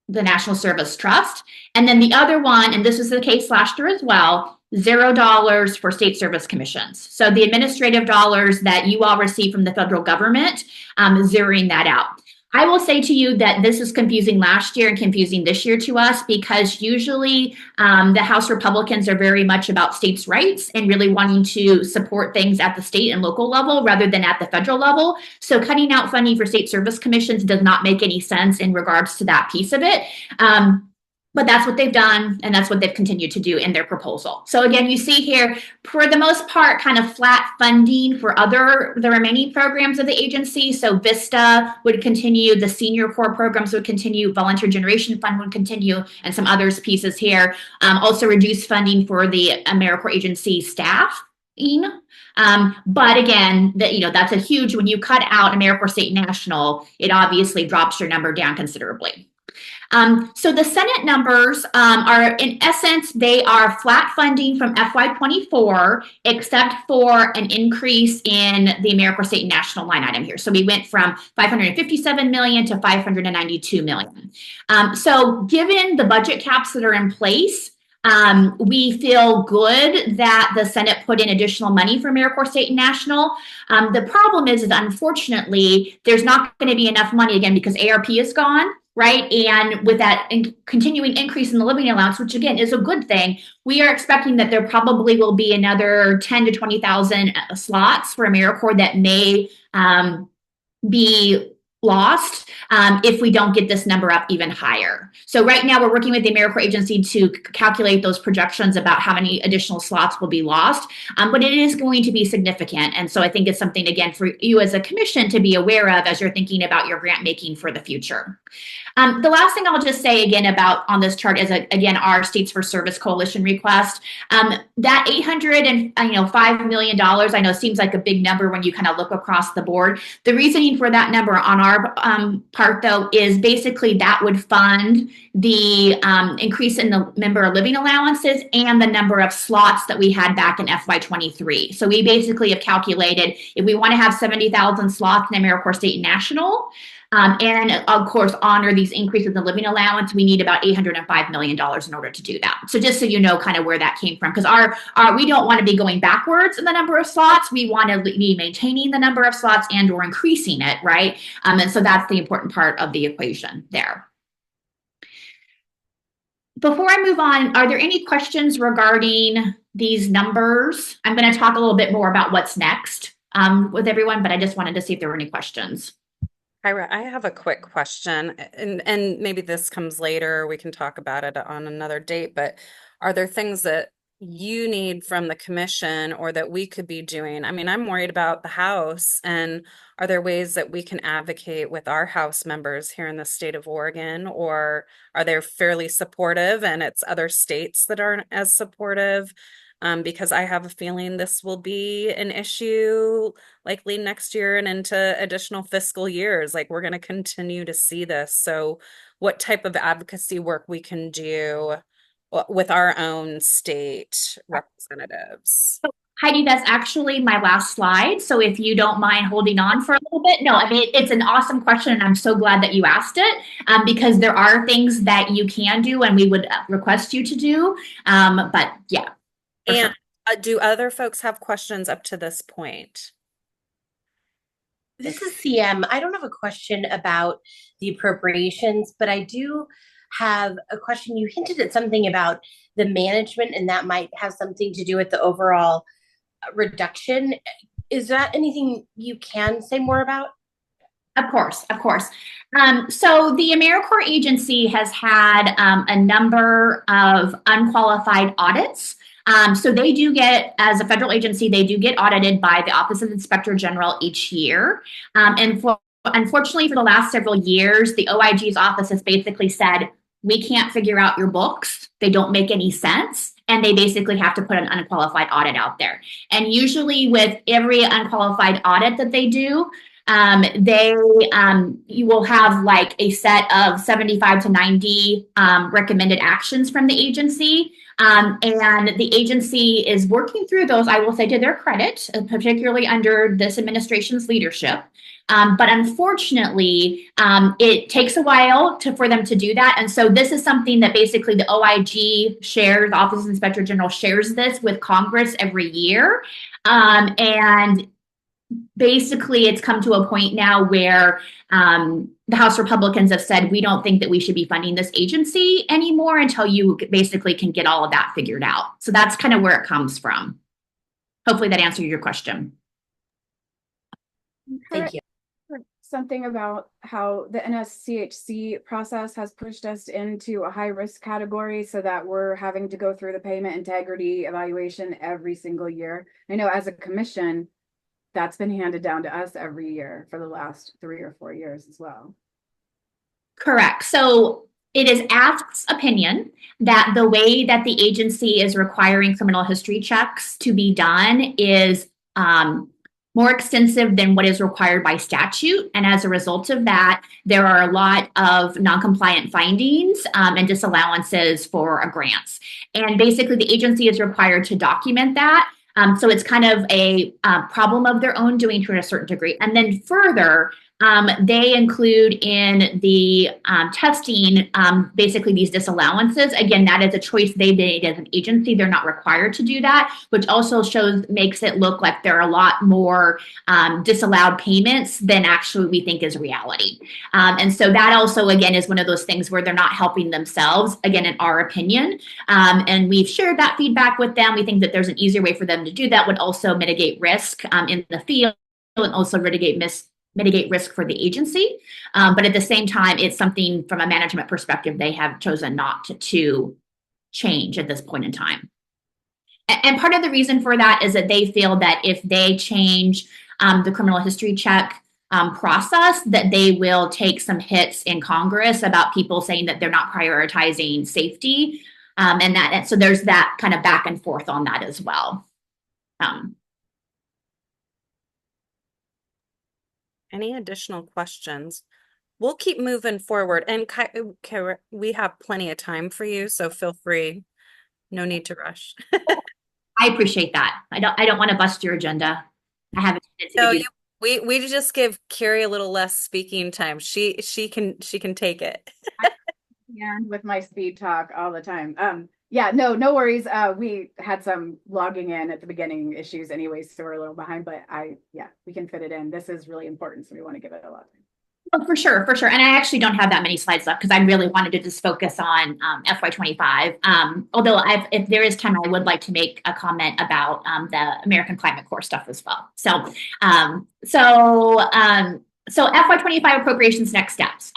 the National Service Trust. And then the other one, and this was the case last year as well, $0 for state service commissions. So the administrative dollars that you all receive from the federal government, zeroing that out. I will say to you that this is confusing last year and confusing this year to us, because usually the House Republicans are very much about states' rights and really wanting to support things at the state and local level rather than at the federal level. So cutting out funding for state service commissions does not make any sense in regards to that piece of it. But that's what they've done, and that's what they've continued to do in their proposal. So again, you see here, for the most part, kind of flat funding for the remaining programs of the agency. So VISTA would continue, the senior core programs would continue, Volunteer Generation Fund would continue, and some others pieces here. Also reduced funding for the AmeriCorps agency staff. But again, that's a huge, when you cut out AmeriCorps State and National, it obviously drops your number down considerably. So the Senate numbers are, in essence, they are flat funding from FY24, except for an increase in the AmeriCorps State and National line item here. So we went from 557 million to 592 million. So given the budget caps that are in place, we feel good that the Senate put in additional money for AmeriCorps State and National. The problem is unfortunately, there's not going to be enough money again because ARP is gone. Right. And with that continuing increase in the living allowance, which again is a good thing, we are expecting that there probably will be another 10 to 20,000 slots for AmeriCorps that may be lost if we don't get this number up even higher. So right now we're working with the AmeriCorps agency to calculate those projections about how many additional slots will be lost, but it is going to be significant. And so I think it's something, again, for you as a commission to be aware of as you're thinking about your grant making for the future. The last thing I'll just say again about on this chart is, again, our States for Service Coalition request. That $805 million, I know seems like a big number when you kind of look across the board. The reasoning for that number on our part, though, is basically that would fund the increase in the member living allowances and the number of slots that we had back in FY23. So we basically have calculated if we want to have 70,000 slots in AmeriCorps State and National, and of course, honor these increases in the living allowance, we need about $805 million in order to do that. So just so you know kind of where that came from, because we don't want to be going backwards in the number of slots. We want to be maintaining the number of slots and or increasing it, right? And so that's the important part of the equation there. Before I move on, are there any questions regarding these numbers? I'm going to talk a little bit more about what's next with everyone, but I just wanted to see if there were any questions. Kyra, I have a quick question, and maybe this comes later, we can talk about it on another date, but are there things that you need from the commission or that we could be doing? I mean, I'm worried about the House, and are there ways that we can advocate with our House members here in the state of Oregon, or are they fairly supportive and it's other states that aren't as supportive? Because I have a feeling this will be an issue likely next year and into additional fiscal years. Like, we're going to continue to see this. So what type of advocacy work we can do with our own state representatives? Heidi, that's actually my last slide. So if you don't mind holding on for a little bit. No, I mean, it's an awesome question, and I'm so glad that you asked it, because there are things that you can do and we would request you to do. But yeah. And do other folks have questions up to this point? This is CM. I don't have a question about the appropriations, but I do have a question. You hinted at something about the management, and that might have something to do with the overall reduction. Is that anything you can say more about? Of course, of course. So the AmeriCorps agency has had a number of unqualified audits. So they do get, as a federal agency, they do get audited by the Office of Inspector General each year. Unfortunately, for the last several years, the OIG's office has basically said, we can't figure out your books. They don't make any sense. And they basically have to put an unqualified audit out there. And usually with every unqualified audit that they do, you will have like a set of 75 to 90 recommended actions from the agency. And the agency is working through those, I will say to their credit, particularly under this administration's leadership. But unfortunately, it takes a while for them to do that. And so this is something that basically the OIG shares, the Office of Inspector General shares this with Congress every year. And basically, it's come to a point now where the House Republicans have said, we don't think that we should be funding this agency anymore until you basically can get all of that figured out. So that's kind of where it comes from. Hopefully that answered your question. Thank you. something about how the NSCHC process has pushed us into a high risk category so that we're having to go through the payment integrity evaluation every single year? I know as a commission, that's been handed down to us every year for the last 3 or 4 years as well. Correct. So it is ASK's opinion that the way that the agency is requiring criminal history checks to be done is more extensive than what is required by statute. And as a result of that, there are a lot of non-compliant findings and disallowances for grants. And basically the agency is required to document that. So it's kind of a problem of their own doing to a certain degree. And then further, they include in the testing basically these disallowances. Again, that is a choice they made as an agency. They're not required to do that, which also makes it look like there are a lot more disallowed payments than actually we think is reality. And so that also, again, is one of those things where they're not helping themselves, again, in our opinion. And we've shared that feedback with them. We think that there's an easier way for them to do that, would also mitigate risk in the field and also mitigate risk for the agency. But at the same time, it's something from a management perspective, they have chosen not to change at this point in time. And part of the reason for that is that they feel that if they change the criminal history check process, that they will take some hits in Congress about people saying that they're not prioritizing safety. And so there's that kind of back and forth on that as well. Any additional questions? We'll keep moving forward, and we have plenty of time for you, so feel free. No need to rush. I appreciate that. I don't want to bust your agenda. I have a tendency to do that. We just give Carrie a little less speaking time. She can take it. And with my speed talk all the time. Yeah, no worries. We had some logging in at the beginning issues anyways, so we're a little behind, but we can fit it in. This is really important, so we want to give it a lot of time. Oh, for sure. And I actually don't have that many slides left because I really wanted to just focus on FY25. Although if there is time, I would like to make a comment about the American Climate Corps stuff as well. So FY25 appropriations next steps.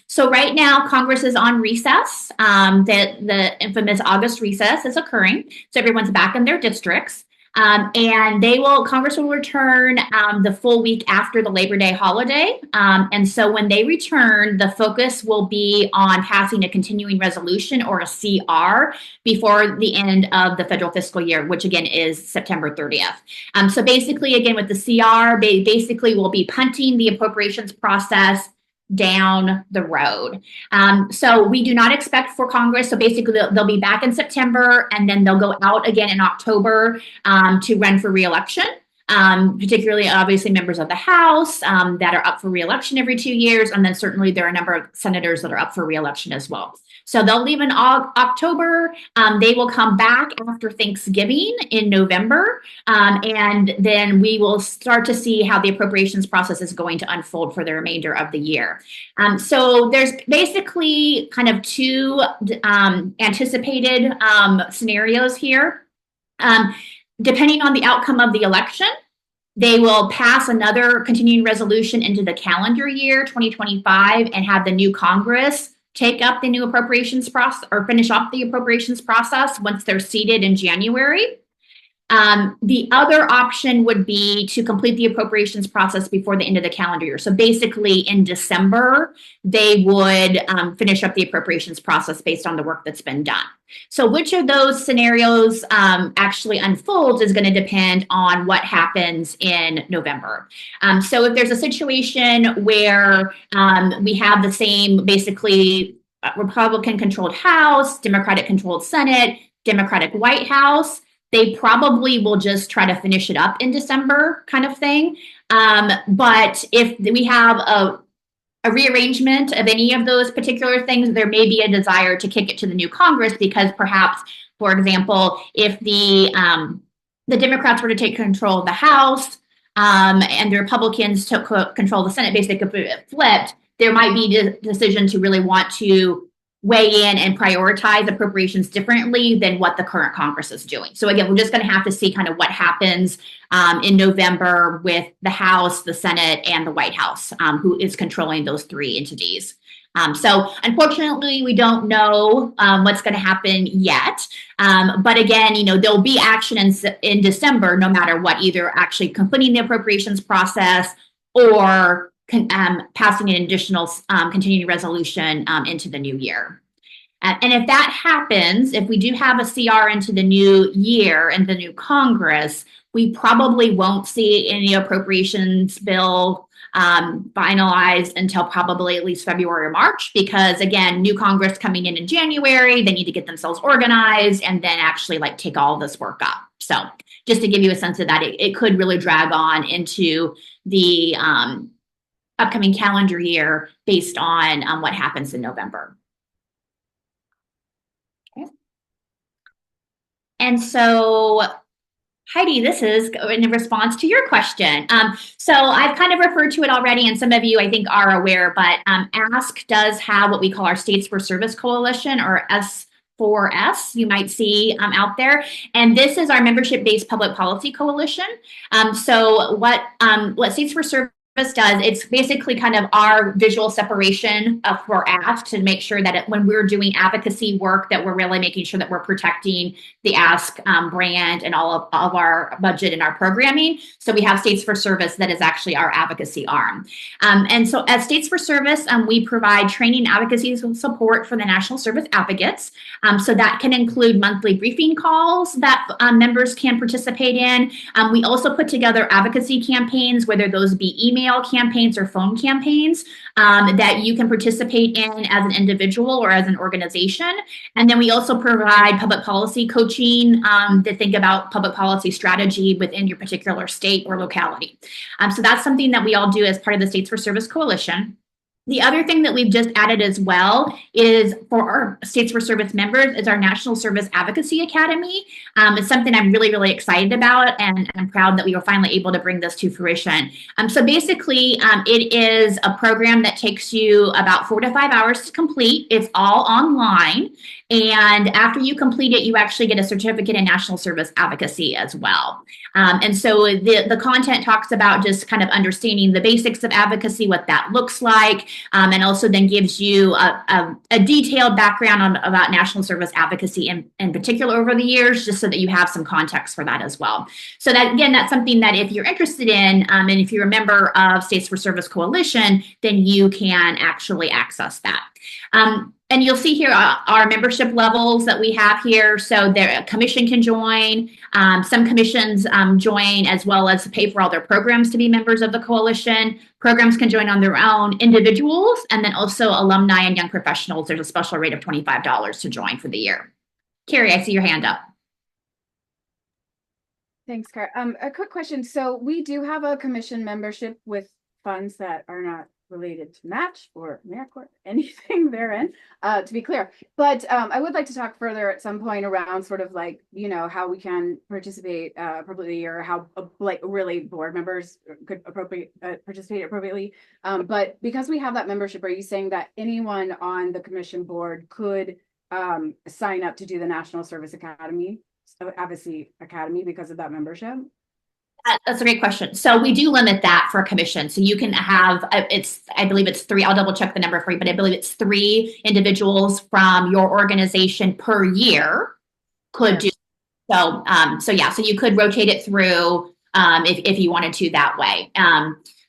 So right now, Congress is on recess. The infamous August recess is occurring. So everyone's back in their districts. And Congress will return the full week after the Labor Day holiday. And so when they return, the focus will be on passing a continuing resolution or a CR before the end of the federal fiscal year, which again is September 30th. So basically, again, with the CR, they basically will be punting the appropriations process down the road. So we do not expect for Congress. So basically they'll be back in September and then they'll go out again in October to run for re-election. Particularly obviously members of the House that are up for re-election every 2 years. And then certainly there are a number of senators that are up for re-election as well. So they'll leave in October. They will come back after Thanksgiving in November. And then we will start to see how the appropriations process is going to unfold for the remainder of the year. So there's basically kind of two anticipated scenarios here. Depending on the outcome of the election, they will pass another continuing resolution into the calendar year 2025 and have the new Congress take up the new appropriations process or finish off the appropriations process once they're seated in January. The other option would be to complete the appropriations process before the end of the calendar year. So basically in December, they would finish up the appropriations process based on the work that's been done. So which of those scenarios actually unfolds is going to depend on what happens in November. So if there's a situation where we have the same basically Republican-controlled House, Democratic-controlled Senate, Democratic White House, they probably will just try to finish it up in December kind of thing. But if we have a rearrangement of any of those particular things, there may be a desire to kick it to the new Congress because perhaps, for example, if the Democrats were to take control of the House and the Republicans took control of the Senate, basically flipped, there might be a decision to really want to weigh in and prioritize appropriations differently than what the current Congress is doing. So again, we're just going to have to see kind of what happens in November with the House, the Senate, and the White House, who is controlling those three entities. So unfortunately, we don't know what's going to happen yet. But again, there'll be action in December, no matter what, either actually completing the appropriations process or passing an additional continuing resolution into the new year. And if that happens, if we do have a CR into the new year and the new Congress, we probably won't see any appropriations bill finalized until probably at least February or March, because again, new Congress coming in January, they need to get themselves organized and then actually take all this work up. So just to give you a sense of that, it could really drag on into the upcoming calendar year based on what happens in November. Okay. And so Heidi, this is in response to your question. So I've kind of referred to it already, and some of you I think are aware, but ASK does have what we call our States for Service Coalition, or S4S, you might see out there. And this is our membership-based public policy coalition. So what States for Service does, it's basically kind of our visual separation for ASK to make sure that when we're doing advocacy work, that we're really making sure that we're protecting the ASK brand and all of our budget and our programming. So we have States for Service that is actually our advocacy arm. And so as States for Service, we provide training, advocacy support for the National Service Advocates. So that can include monthly briefing calls that members can participate in. We also put together advocacy campaigns, whether those be email campaigns or phone campaigns that you can participate in as an individual or as an organization. And then we also provide public policy coaching to think about public policy strategy within your particular state or locality. So that's something that we all do as part of the States for Service Coalition. The other thing that we've just added as well is for our States for Service members is our National Service Advocacy Academy. It's something I'm really, really excited about, and I'm proud that we were finally able to bring this to fruition. So basically, it is a program that takes you about 4 to 5 hours to complete. It's all online. And after you complete it, you actually get a certificate in National Service Advocacy as well. And so the content talks about just kind of understanding the basics of advocacy, what that looks like, and also then gives you a detailed background about National Service Advocacy in particular over the years, just so that you have some context for that as well. So that, again, that's something that if you're interested in, and if you're a member of States for Service Coalition, then you can actually access that. And you'll see here our membership levels that we have here. So a commission can join. Some commissions join as well as pay for all their programs to be members of the coalition. Programs can join on their own, individuals, and then also alumni and young professionals. There's a special rate of $25 to join for the year. Carrie, I see your hand up. Thanks, Cara. A quick question. So we do have a commission membership with funds that are not related to match or AmeriCorps, anything therein, to be clear. But I would like to talk further at some point around sort of how we can participate appropriately, or how really board members could participate appropriately. But because we have that membership, are you saying that anyone on the commission board could sign up to do the National Service Academy, Advocacy Academy, because of that membership? That's a great question. So we do limit that for a commission. So you can have, I believe it's 3, I'll double check the number for you, but I believe it's 3 individuals from your organization per year could do. So, so you could rotate it through if you wanted to that way.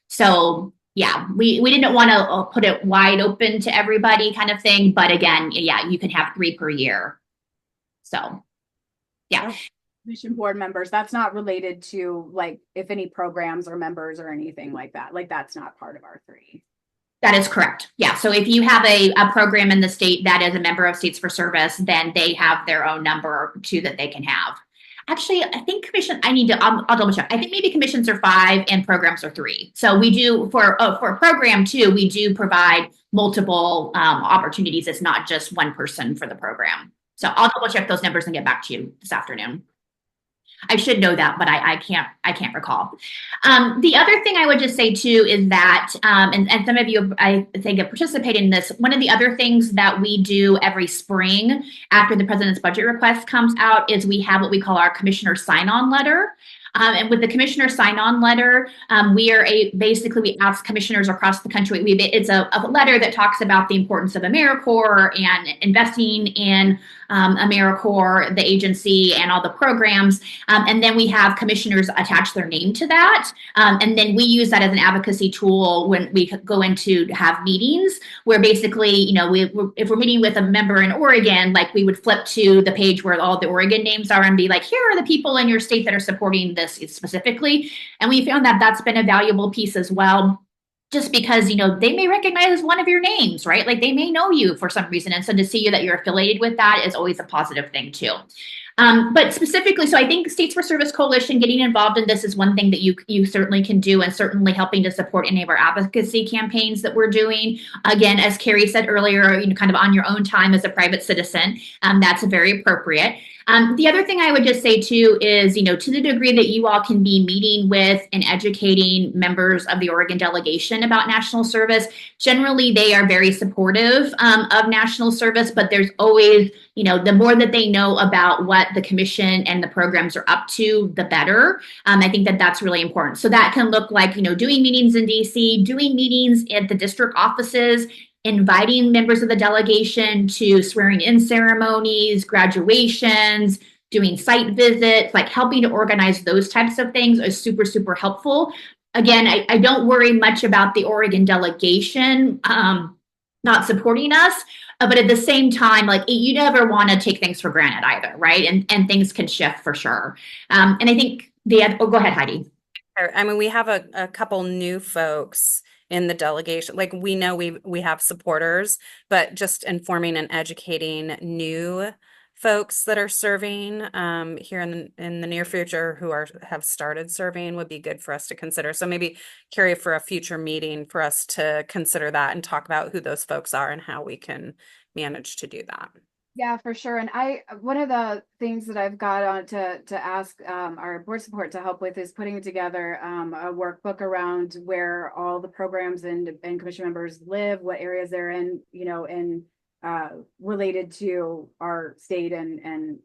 So yeah, we didn't want to put it wide open to everybody kind of thing. But again, yeah, you can have 3 per year. So yeah. Commission board members, that's not related to if any programs or members or anything like that. That's not part of our 3. That is correct. Yeah. So if you have a program in the state that is a member of States for Service, then they have their own number too that they can have. Actually, I think I'll double check. I think maybe commissions are 5 and programs are 3. So we do for a program too, we do provide multiple opportunities. It's not just one person for the program. So I'll double check those numbers and get back to you this afternoon. I should know that, but I can't recall. The other thing I would just say too is that, and some of you I think have participated in this. One of the other things that we do every spring after the president's budget request comes out is we have what we call our commissioner sign-on letter. And with the commissioner sign-on letter, basically we ask commissioners across the country. It's a letter that talks about the importance of AmeriCorps and investing in AmeriCorps, the agency, and all the programs. And then we have commissioners attach their name to that. And then we use that as an advocacy tool when we go into have meetings where basically, if we're meeting with a member in Oregon, like we would flip to the page where all the Oregon names are and be like, here are the people in your state that are supporting this specifically. And we found that that's been a valuable piece as well. Just because, they may recognize one of your names, right? Like they may know you for some reason. And so to see you that you're affiliated with that is always a positive thing too. But specifically, so I think States for Service Coalition getting involved in this is one thing that you certainly can do, and certainly helping to support any of our advocacy campaigns that we're doing. Again, as Carrie said earlier, kind of on your own time as a private citizen, that's very appropriate. The other thing I would just say too is, to the degree that you all can be meeting with and educating members of the Oregon delegation about national service, generally they are very supportive of national service, but there's always, the more that they know about what the commission and the programs are up to, the better. I think that that's really important. So that can look like, doing meetings in DC, doing meetings at the district offices, inviting members of the delegation to swearing in ceremonies, graduations, doing site visits, like helping to organize those types of things is super, super helpful. Again, I don't worry much about the Oregon delegation not supporting us, but at the same time, like you never want to take things for granted either, right? And things can shift for sure. And I think go ahead, Heidi. I mean, we have a couple new folks in the delegation. Like we know we have supporters, but just informing and educating new folks that are serving here in the near future who have started serving would be good for us to consider. So maybe Carrie, for a future meeting for us to consider that and talk about who those folks are and how we can manage to do that. Yeah, for sure. And one of the things that I've got on to ask our board support to help with is putting together a workbook around where all the programs and commission members live, what areas they're in, and related to our state and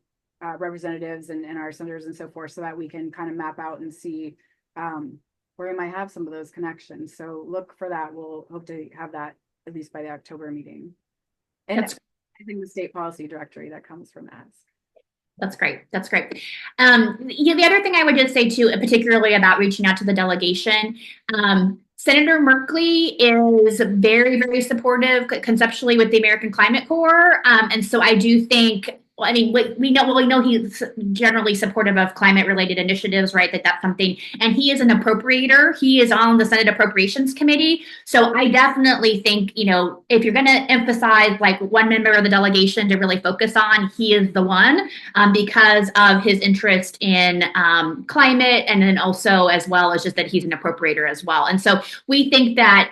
representatives and our senators and so forth, so that we can kind of map out and see where we might have some of those connections. So look for that. We'll hope to have that at least by the October meeting. And I think the state policy directory that comes from that. That's great. That's great. The other thing I would just say too, particularly about reaching out to the delegation, Senator Merkley is very, very supportive conceptually with the American Climate Corps. And so I do think, we know he's generally supportive of climate related initiatives, right? That's something, and he is an appropriator. He is on the Senate Appropriations Committee. So I definitely think, if you're going to emphasize like one member of the delegation to really focus on, he is the one because of his interest in climate, and then also as well as just that he's an appropriator as well. And so we think that,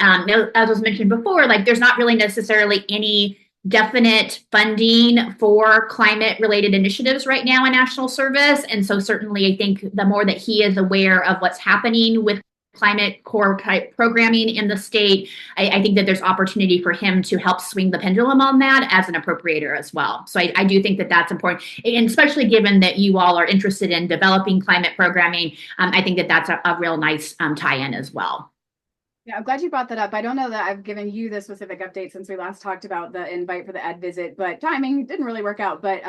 as was mentioned before, like there's not really necessarily any definite funding for climate related initiatives right now in national service. And so certainly I think the more that he is aware of what's happening with climate core type programming in the state, I think that there's opportunity for him to help swing the pendulum on that as an appropriator as well. So I do think that that's important, and especially given that you all are interested in developing climate programming, I think that that's a real nice tie-in as well. Yeah, I'm glad you brought that up. I don't know that I've given you the specific update since we last talked about the invite for the ed visit, but timing didn't really work out. But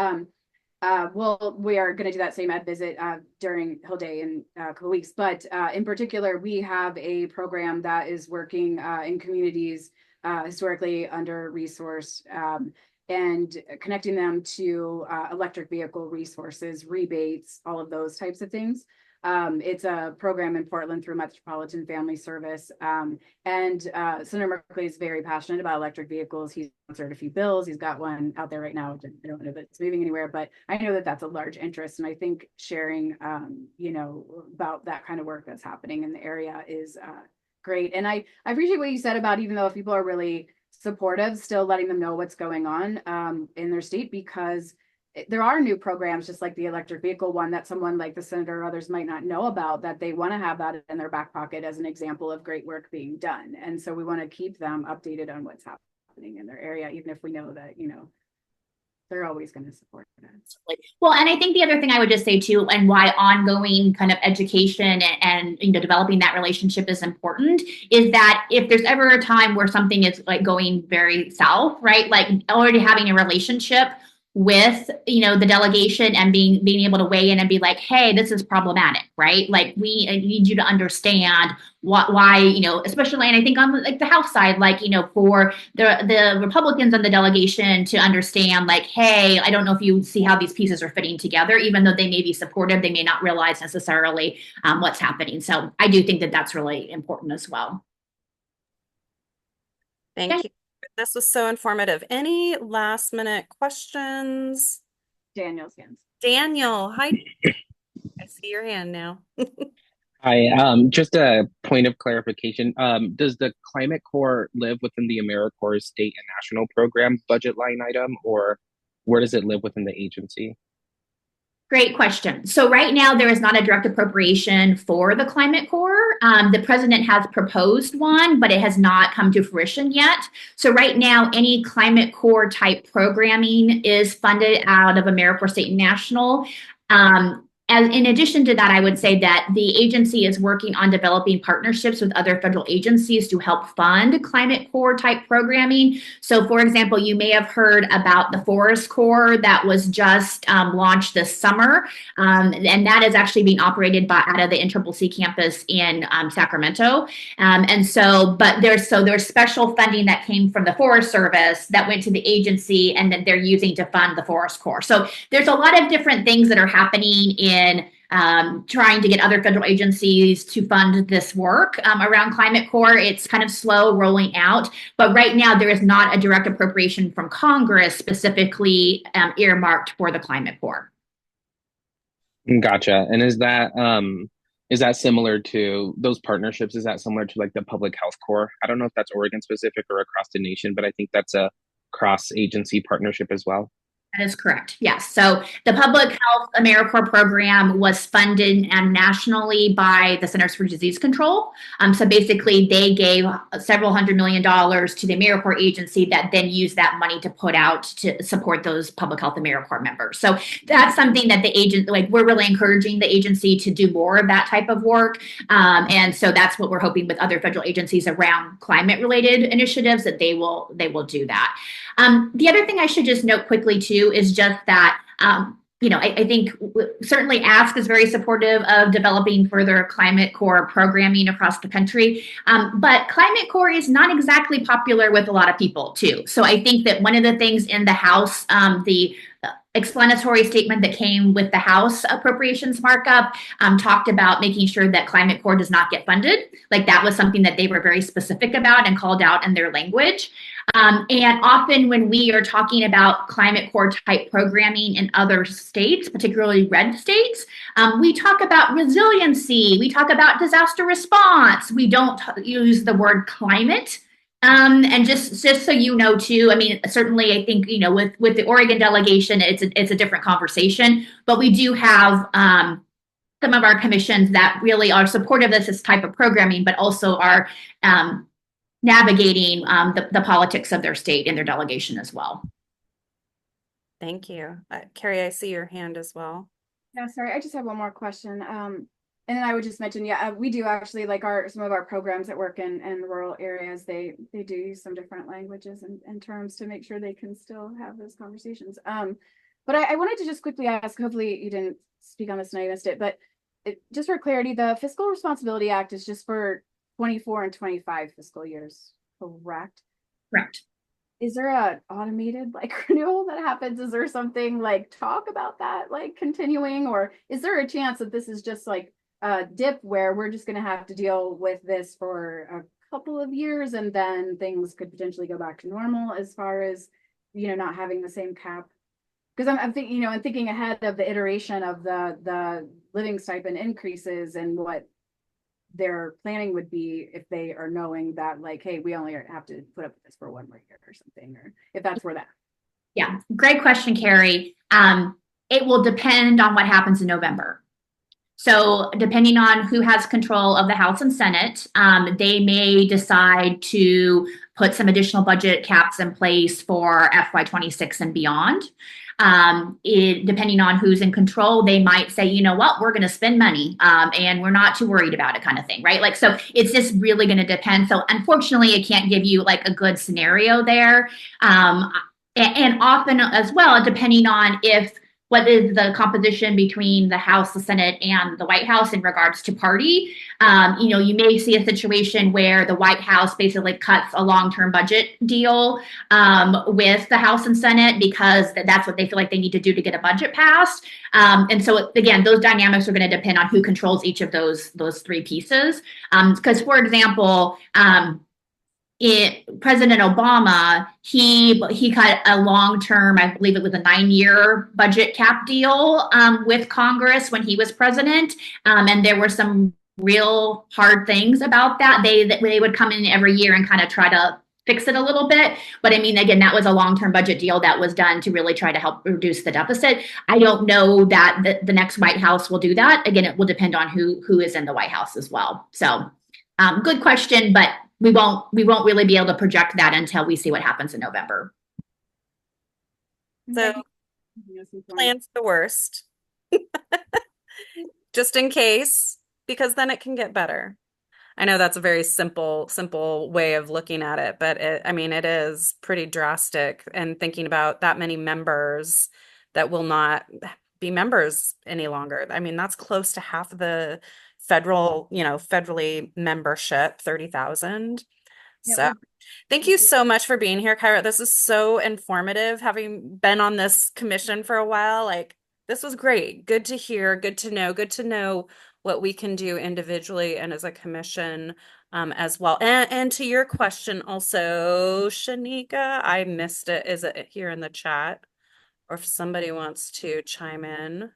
we are going to do that same ed visit during Hill Day in a couple of weeks. But in particular, we have a program that is working in communities historically under-resourced and connecting them to electric vehicle resources, rebates, all of those types of things. It's a program in Portland through Metropolitan Family Service. And Senator Merkley is very passionate about electric vehicles. He's sponsored a few bills. He's got one out there right now. I don't know if it's moving anywhere, but I know that that's a large interest. And I think sharing, about that kind of work that's happening in the area is great. And I appreciate what you said about, even though if people are really supportive, still letting them know what's going on in their state, because there are new programs, just like the electric vehicle one, that someone like the senator or others might not know about, that they want to have that in their back pocket as an example of great work being done. And so we want to keep them updated on what's happening in their area, even if we know that, they're always going to support that. Well, and I think the other thing I would just say too, and why ongoing kind of education and developing that relationship is important, is that if there's ever a time where something is like going very south, right? Like already having a relationship with the delegation and being able to weigh in and be like, hey, this is problematic, right? Like we need you to understand why, especially, and I think on like the House side, like, for the Republicans on the delegation to understand like, hey, I don't know if you see how these pieces are fitting together, even though they may be supportive, they may not realize necessarily what's happening. So I do think that that's really important as well. Thank you. This was so informative. Any last minute questions? Daniel's hands. Daniel, hi. I see your hand now. Hi, just a point of clarification. Does the Climate Corps live within the AmeriCorps state and national program budget line item, or where does it live within the agency? Great question. So right now there is not a direct appropriation for the Climate Corps. The president has proposed one, but it has not come to fruition yet. So right now, any Climate Corps type programming is funded out of AmeriCorps State and National. And in addition to that, I would say that the agency is working on developing partnerships with other federal agencies to help fund Climate Corps type programming. So for example, you may have heard about the Forest Corps that was just launched this summer. And that is actually being operated out of the NCCC campus in Sacramento. But there's special funding that came from the Forest Service that went to the agency and that they're using to fund the Forest Corps. So there's a lot of different things that are happening in trying to get other federal agencies to fund this work around Climate Corps. It's kind of slow rolling out, but right now there is not a direct appropriation from Congress specifically earmarked for the Climate Corps. Gotcha. And is that similar to those partnerships? Is that similar to like the Public Health Corps? I don't know if that's Oregon specific or across the nation, but I think that's a cross-agency partnership as well. That is correct. Yes. So the Public Health AmeriCorps program was funded nationally by the Centers for Disease Control. So basically, they gave several $100 million to the AmeriCorps agency that then used that money to put out to support those Public Health AmeriCorps members. So that's something that we're really encouraging the agency to do more of that type of work. And so that's what we're hoping with other federal agencies around climate-related initiatives, that they will do that. The other thing I should just note quickly too is just that, I think certainly ASK is very supportive of developing further Climate Corps programming across the country. But Climate Corps is not exactly popular with a lot of people too. So I think that one of the things in the House, the explanatory statement that came with the House appropriations markup talked about making sure that Climate Corps does not get funded. Like that was something that they were very specific about and called out in their language. And often when we are talking about Climate Corps type programming in other states, particularly red states, we talk about resiliency, we talk about disaster response. We don't use the word climate. And just so you know too, I mean, certainly I think, with the Oregon delegation, it's a different conversation, but we do have some of our commissions that really are supportive of this type of programming, but also are navigating the politics of their state and their delegation as well. Thank you. Carrie, I see your hand as well. Yeah, sorry, I just have one more question. And then I would just mention, we do actually like some of our programs that work in rural areas, they do use some different languages and terms to make sure they can still have those conversations. But I wanted to just quickly ask, hopefully you didn't speak on this and I missed it, but just for clarity, the Fiscal Responsibility Act is just for 24 and 25 fiscal years, correct? Correct. Is there an automated renewal that happens? Is there something talk about that continuing, or is there a chance that this is just a dip where we're just going to have to deal with this for a couple of years and then things could potentially go back to normal as far as not having the same cap? Because I'm thinking, I'm thinking ahead of the iteration of the living stipend increases and what their planning would be if they are knowing that hey, we only have to put up with this for 1 more year or something, or if that's where that. Yeah, great question, Carrie. It will depend on what happens in November. So depending on who has control of the House and Senate, they may decide to put some additional budget caps in place for FY26 and beyond. Depending on who's in control, they might say, you know what, we're going to spend money and we're not too worried about it, kind of thing, right? Like, so it's just really going to depend. So unfortunately, I can't give you like a good scenario there. And often as well, depending on what is the composition between the House, the Senate, and the White House in regards to party. You may see a situation where the White House basically cuts a long-term budget deal with the House and Senate because that's what they feel like they need to do to get a budget passed. And so again, those dynamics are going to depend on who controls each of those three pieces. Because for example, President Obama, he cut a long-term, I believe it was a 9-year budget cap deal with Congress when he was president, and there were some real hard things about that. They would come in every year and kind of try to fix it a little bit, but I mean, again, that was a long-term budget deal that was done to really try to help reduce the deficit. I don't know that the next White House will do that. Again, it will depend on who is in the White House as well. So, good question, but we won't really be able to project that until we see what happens in November. So plan for the worst, just in case, because then it can get better. I know that's a very simple way of looking at it, but it is pretty drastic. And thinking about that many members that will not be members any longer. I mean, that's close to half of the federally membership, 30,000. So thank you so much for being here, Kyra. This is so informative, having been on this commission for a while. Like, this was great. Good to hear, good to know what we can do individually and as a commission as well. And to your question also, Shanika, I missed it. Is it here in the chat? Or if somebody wants to chime in.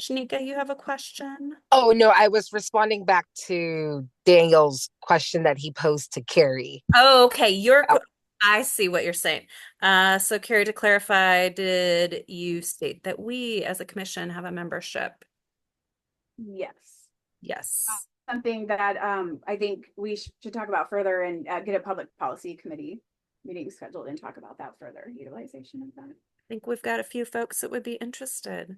Shanika, you have a question? Oh, no, I was responding back to Daniel's question that he posed to Carrie. Oh, okay. I see what you're saying. So Carrie, to clarify, did you state that we as a commission have a membership? Yes. Yes. Something that I think we should talk about further and get a public policy committee meeting scheduled and talk about that further, utilization of that. I think we've got a few folks that would be interested.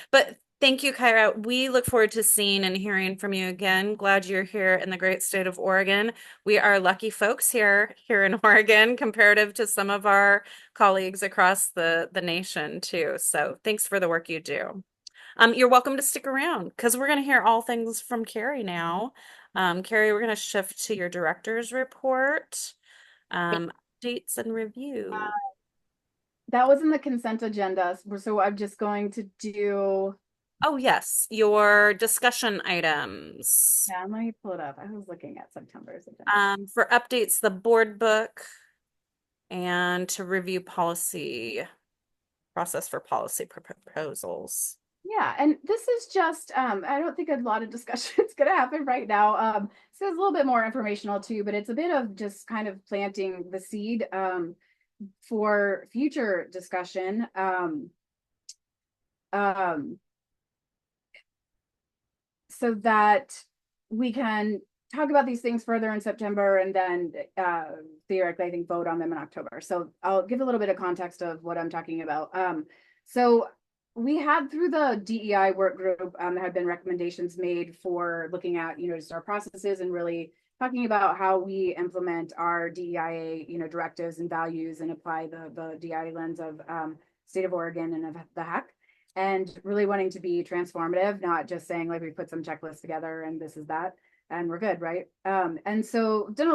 But thank you, Kyra. We look forward to seeing and hearing from you again. Glad you're here in the great state of Oregon. We are lucky folks here in Oregon, comparative to some of our colleagues across the nation too. So thanks for the work you do. You're welcome to stick around because we're going to hear all things from Carrie now. Carrie, we're going to shift to your director's report, updates and review. That was in the consent agenda, so I'm just going to do. Oh, yes, your discussion items. Yeah, let me pull it up. I was looking at September's agenda. For updates, the board book, and to review process for policy proposals. Yeah, and this is just, I don't think a lot of discussion is going to happen right now. So it's a little bit more informational too, but it's a bit of just kind of planting the seed for future discussion. So that we can talk about these things further in September and then theoretically, I think, vote on them in October. So I'll give a little bit of context of what I'm talking about. So we had through the DEI work group, there had been recommendations made for looking at, just our processes and really talking about how we implement our DEIA, directives and values and apply the DEI lens of state of Oregon and of the HAC. And really wanting to be transformative, not just saying like we put some checklists together and this is that and we're good, right? And so I've done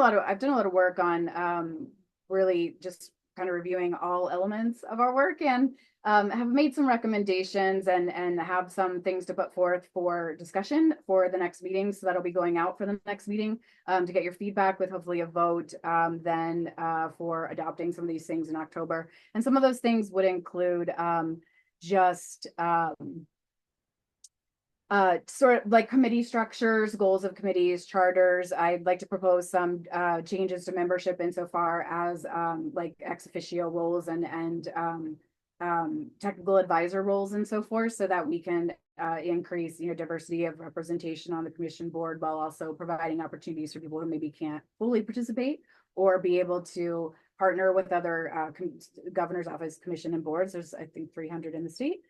a lot of work on really just kind of reviewing all elements of our work and have made some recommendations and have some things to put forth for discussion for the next meeting. So that'll be going out for the next meeting to get your feedback with hopefully a vote then for adopting some of these things in October. And some of those things would include just sort of like committee structures, goals of committees, charters. I'd like to propose some changes to membership insofar as like ex officio roles and technical advisor roles and so forth, so that we can increase, diversity of representation on the commission board, while also providing opportunities for people who maybe can't fully participate or be able to partner with other governor's office, commission, and boards. There's, I think, 300 in the state.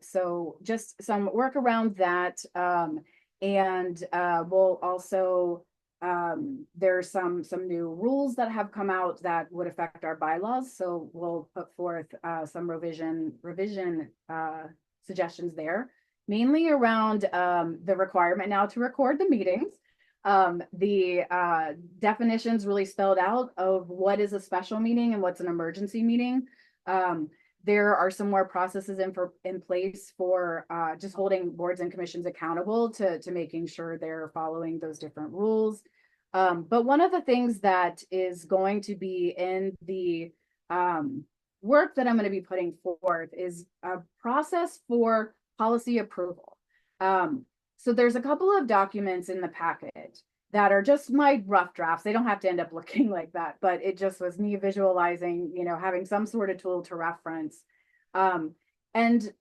So just some work around that. And we'll also, there's some new rules that have come out that would affect our bylaws. So we'll put forth some revision suggestions there, mainly around the requirement now to record the meetings. The definitions really spelled out of what is a special meeting and what's an emergency meeting. There are some more processes in place for just holding boards and commissions accountable to making sure they're following those different rules. But one of the things that is going to be in the work that I'm going to be putting forth is a process for policy approval. So there's a couple of documents in the packet that are just my rough drafts. They don't have to end up looking like that, but it just was me visualizing, having some sort of tool to reference. And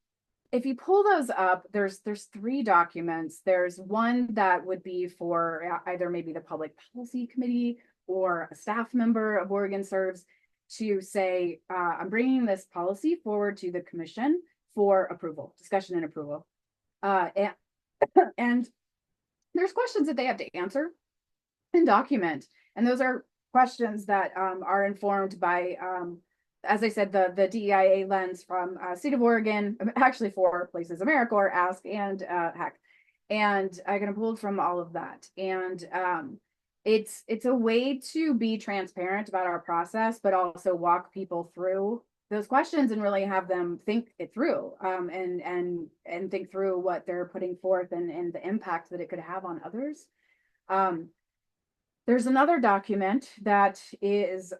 if you pull those up, there's 3 documents. There's one that would be for either maybe the Public Policy Committee or a staff member of OregonServes to say, I'm bringing this policy forward to the commission for approval, discussion and approval. And there's questions that they have to answer and document. And those are questions that are informed by, as I said, the DEIA lens from State of Oregon, actually 4 places, AmeriCorps, Ask, and HEC. And I can pull from all of that. And it's a way to be transparent about our process, but also walk people through those questions and really have them think it through, and think through what they're putting forth and the impact that it could have on others. There's another document that is,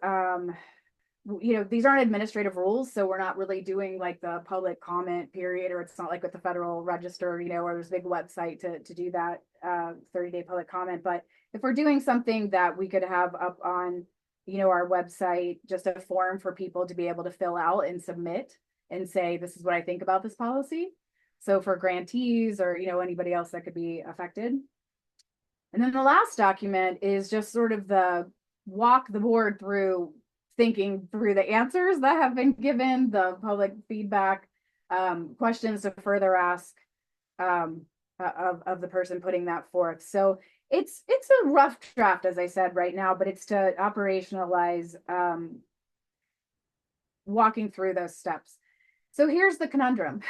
these aren't administrative rules, so we're not really doing like the public comment period, or it's not like with the Federal Register, where there's a big website to do that 30-day public comment. But if we're doing something that we could have up on our website, just a form for people to be able to fill out and submit and say, this is what I think about this policy. So for grantees or, anybody else that could be affected. And then the last document is just sort of the walk the board through thinking through the answers that have been given, the public feedback, questions to further ask of the person putting that forth. So it's a rough draft, as I said, right now, but it's to operationalize walking through those steps. So here's the conundrum.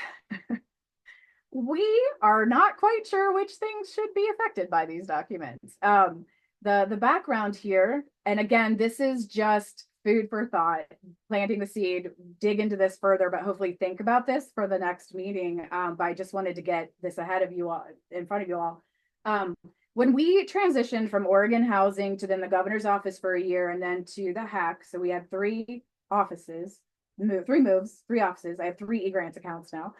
We are not quite sure which things should be affected by these documents. The background here, and again, this is just food for thought, planting the seed, dig into this further, but hopefully think about this for the next meeting. But I just wanted to get this ahead of you all, in front of you all. When we transitioned from Oregon Housing to then the governor's office for a year and then to the HEC, so we had 3 offices, 3 offices. I have 3 eGrants accounts now.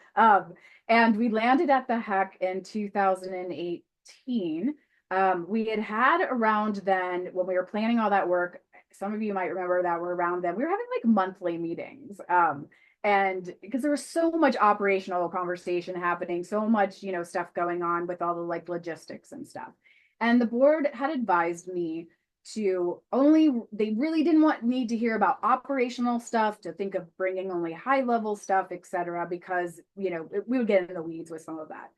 And we landed at the HEC in 2018. We had around then, when we were planning all that work, some of you might remember that we're around then, we were having like monthly meetings. And because there was so much operational conversation happening, so much, stuff going on with all the like logistics and stuff. And the board had advised me to they really didn't need to hear about operational stuff, to think of bringing only high level stuff, etc., because, we would get in the weeds with some of that.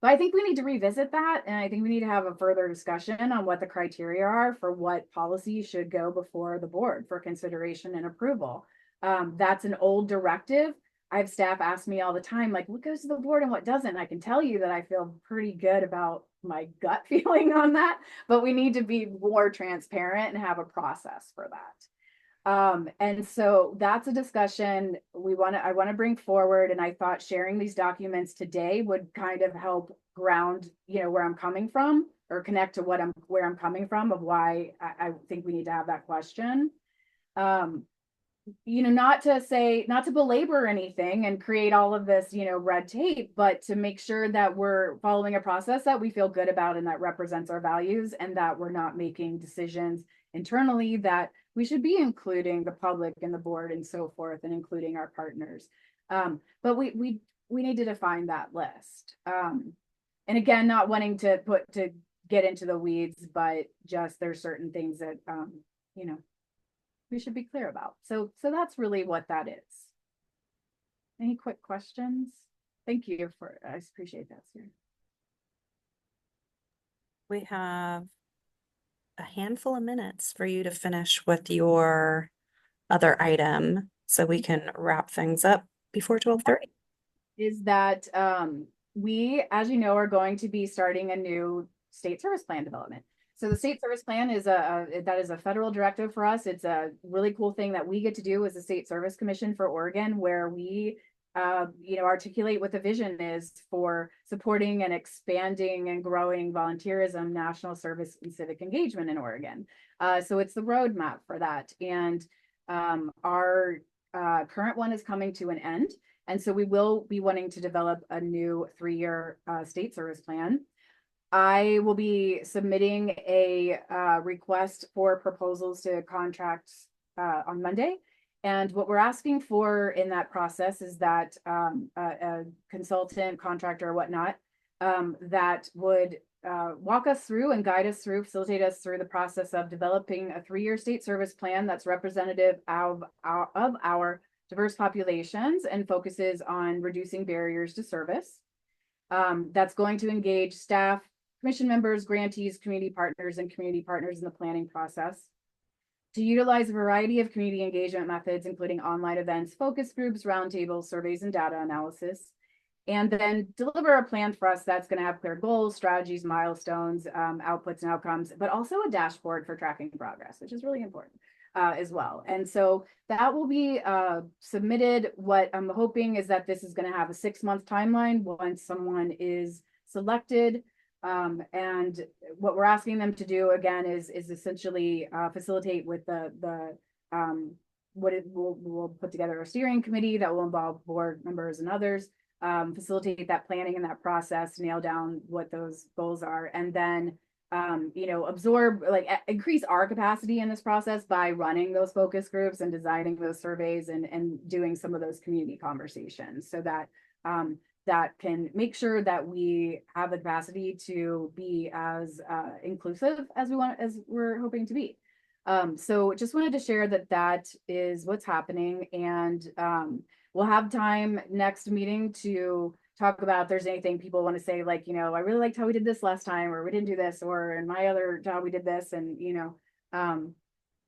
But I think we need to revisit that. And I think we need to have a further discussion on what the criteria are for what policy should go before the board for consideration and approval. That's an old directive. I have staff ask me all the time, like, what goes to the board and what doesn't? And I can tell you that I feel pretty good about my gut feeling on that, but we need to be more transparent and have a process for that. And so that's a discussion I want to bring forward. And I thought sharing these documents today would kind of help ground, where I'm coming from, or connect to where I'm coming from, of why I think we need to have that question. not to belabor anything and create all of this, red tape, but to make sure that we're following a process that we feel good about and that represents our values, and that we're not making decisions internally that we should be including the public and the board and so forth, and including our partners. But we need to define that list. And again, not wanting to get into the weeds, but just there's certain things that, we should be clear about. So that's really what that is. Any quick questions? Thank you I appreciate that, Sarah. We have a handful of minutes for you to finish with your other item so we can wrap things up before 12:30. Is that we, as you know, are going to be starting a new state service plan development. So the state service plan is that is a federal directive for us. It's a really cool thing that we get to do as the State Service Commission for Oregon, where we articulate what the vision is for supporting and expanding and growing volunteerism, national service, and civic engagement in Oregon. So it's the roadmap for that. And our current one is coming to an end. And so we will be wanting to develop a new 3-year state service plan. I will be submitting a request for proposals to contracts on Monday. And what we're asking for in that process is that a consultant, contractor, or whatnot, that would walk us through and guide us through, facilitate us through the process of developing a 3-year state service plan that's representative of our diverse populations and focuses on reducing barriers to service. That's going to engage staff, commission members, grantees, community partners in the planning process, to utilize a variety of community engagement methods, including online events, focus groups, roundtables, surveys, and data analysis, and then deliver a plan for us that's going to have clear goals, strategies, milestones, outputs, and outcomes, but also a dashboard for tracking progress, which is really important as well. And so that will be submitted. What I'm hoping is that this is going to have a 6-month timeline once someone is selected. And what we're asking them to do again is essentially facilitate with we'll put together a steering committee that will involve board members and others, facilitate that planning and that process, nail down what those goals are, and then absorb, increase our capacity in this process by running those focus groups and designing those surveys and doing some of those community conversations, so that that can make sure that we have the capacity to be as inclusive as we're hoping to be. So just wanted to share that is what's happening, and we'll have time next meeting to talk about if there's anything people want to say, I really liked how we did this last time, or we didn't do this, or in my other job we did this, and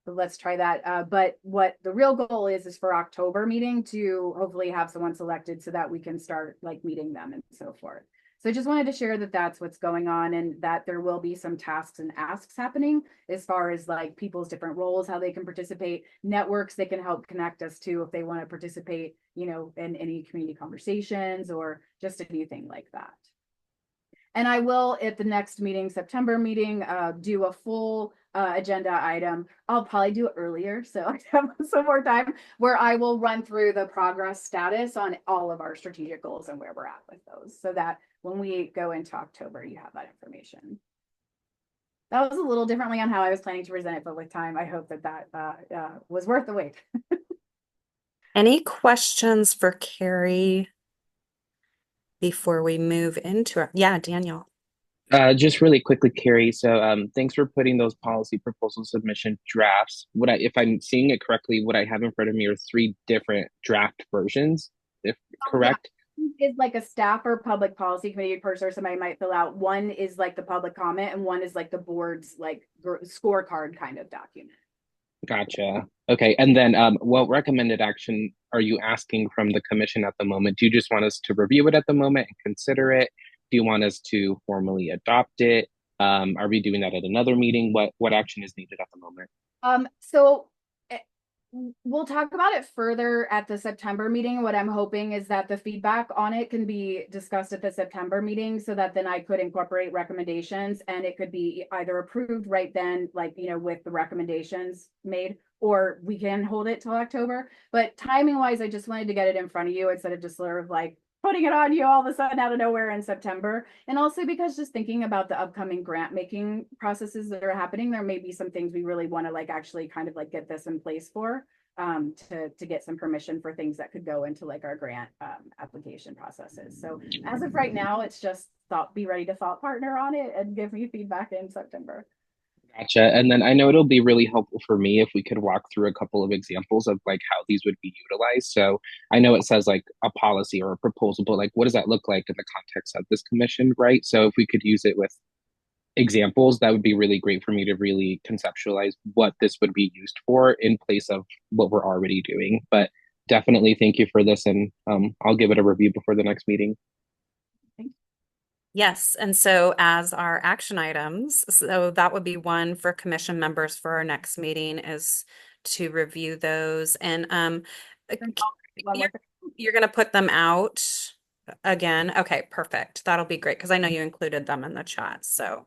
let's try that. But what the real goal is for October meeting to hopefully have someone selected so that we can start meeting them and so forth. So I just wanted to share that that's what's going on, and that there will be some tasks and asks happening as far as people's different roles, how they can participate, networks they can help connect us to if they want to participate, in any community conversations or just anything like that. And I will, at the next meeting, September meeting, do a full agenda item. I'll probably do it earlier, so I have some more time, where I will run through the progress status on all of our strategic goals and where we're at with those, so that when we go into October, you have that information. That was a little differently on how I was planning to present it, but with time, I hope that was worth the wait. Any questions for Carrie before we move into it? Yeah, Daniel. Just really quickly, Carrie. So thanks for putting those policy proposal submission drafts. If I'm seeing it correctly, what I have in front of me are 3 different draft versions, if correct? Yeah. Is a staff or public policy committee person or somebody might fill out. One is the public comment, and one is the board's scorecard kind of document. Gotcha. Okay. And then what recommended action are you asking from the commission at the moment? Do you just want us to review it at the moment and consider it? Do you want us to formally adopt it? Are we doing that at another meeting? What action is needed at the moment? So we'll talk about it further at the September meeting. What I'm hoping is that the feedback on it can be discussed at the September meeting, so that then I could incorporate recommendations, and it could be either approved right then, with the recommendations made, or we can hold it till October. But timing wise, I just wanted to get it in front of you instead of just sort of like putting it on you all of a sudden out of nowhere in September. And also because just thinking about the upcoming grant making processes that are happening, there may be some things we really want to like actually kind of like get this in place for, to get some permission for things that could go into like our grant application processes. So as of right now, it's just be ready to thought partner on it and give me feedback in September. Gotcha. And then I know it'll be really helpful for me if we could walk through a couple of examples of like how these would be utilized. So I know it says like a policy or a proposal, but like what does that look like in the context of this commission, right? So if we could use it with examples, that would be really great for me to really conceptualize what this would be used for in place of what we're already doing. But definitely thank you for this, and I'll give it a review before the next meeting. Yes, and so as our action items, so that would be one for commission members for our next meeting is to review those. And you're going to put them out again. Okay, perfect. That'll be great because I know you included them in the chat. So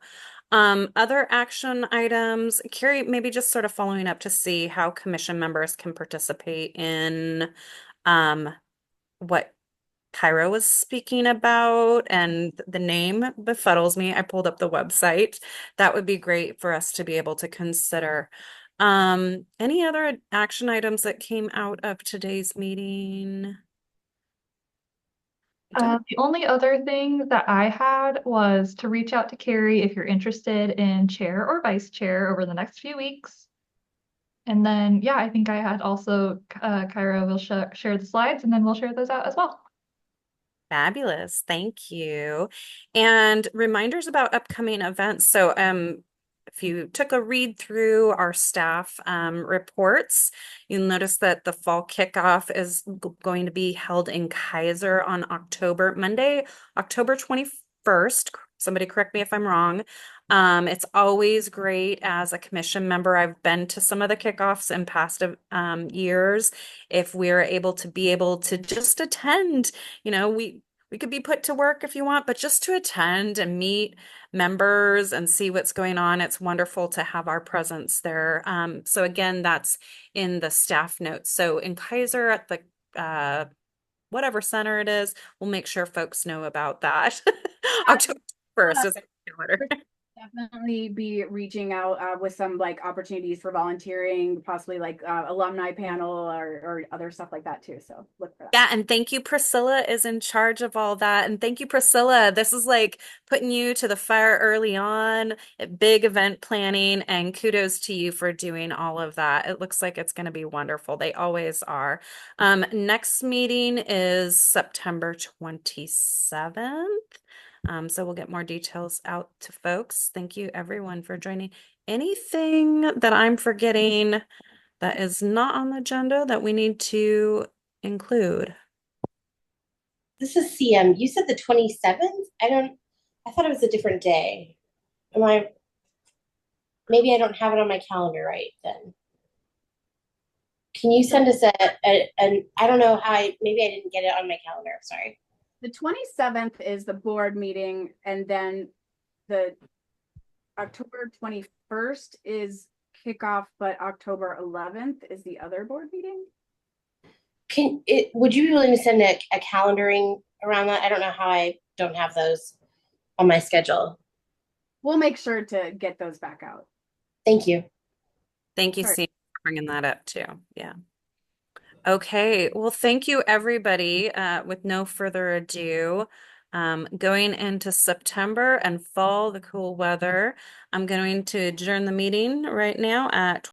other action items, Carrie, maybe just sort of following up to see how commission members can participate in what Cairo was speaking about, and the name befuddles me. I pulled up the website. That would be great for us to be able to consider. Any other action items that came out of today's meeting? The only other thing that I had was to reach out to Carrie if you're interested in chair or vice chair over the next few weeks. And then, yeah, I think I had also, Cairo will share the slides and then we'll share those out as well. Fabulous. Thank you. And reminders about upcoming events. So if you took a read through our staff reports, you'll notice that the fall kickoff is going to be held in Kaiser on Monday, October 21st. Somebody correct me if I'm wrong. It's always great as a commission member. I've been to some of the kickoffs in past years. If we're able to just attend, we could be put to work if you want, but just to attend and meet members and see what's going on, it's wonderful to have our presence there. So again, that's in the staff notes. So in Kaiser at the whatever center it is, we'll make sure folks know about that. October 1st is Definitely be reaching out with some like opportunities for volunteering, possibly like alumni panel or other stuff like that too. So look for that. Yeah, and thank you. Priscilla is in charge of all that. And thank you, Priscilla. This is like putting you to the fire early on, big event planning, and kudos to you for doing all of that. It looks like it's going to be wonderful. They always are. Next meeting is September 27th. So we'll get more details out to folks. Thank you everyone for joining. Anything that I'm forgetting that is not on the agenda that we need to include? This is CM. You said the 27th? I thought it was a different day. Maybe I don't have it on my calendar right then. Can you send us an I don't know how maybe I didn't get it on my calendar. Sorry. The 27th is the board meeting, and then the October 21st is kickoff, but October 11th is the other board meeting. Would you be willing to send a calendaring around that? I don't know how I don't have those on my schedule. We'll make sure to get those back out. Thank you. Thank you, Steve, for bringing that up too. Yeah. Okay. Well, thank you, everybody. With no further ado, going into September and fall, the cool weather, I'm going to adjourn the meeting right now at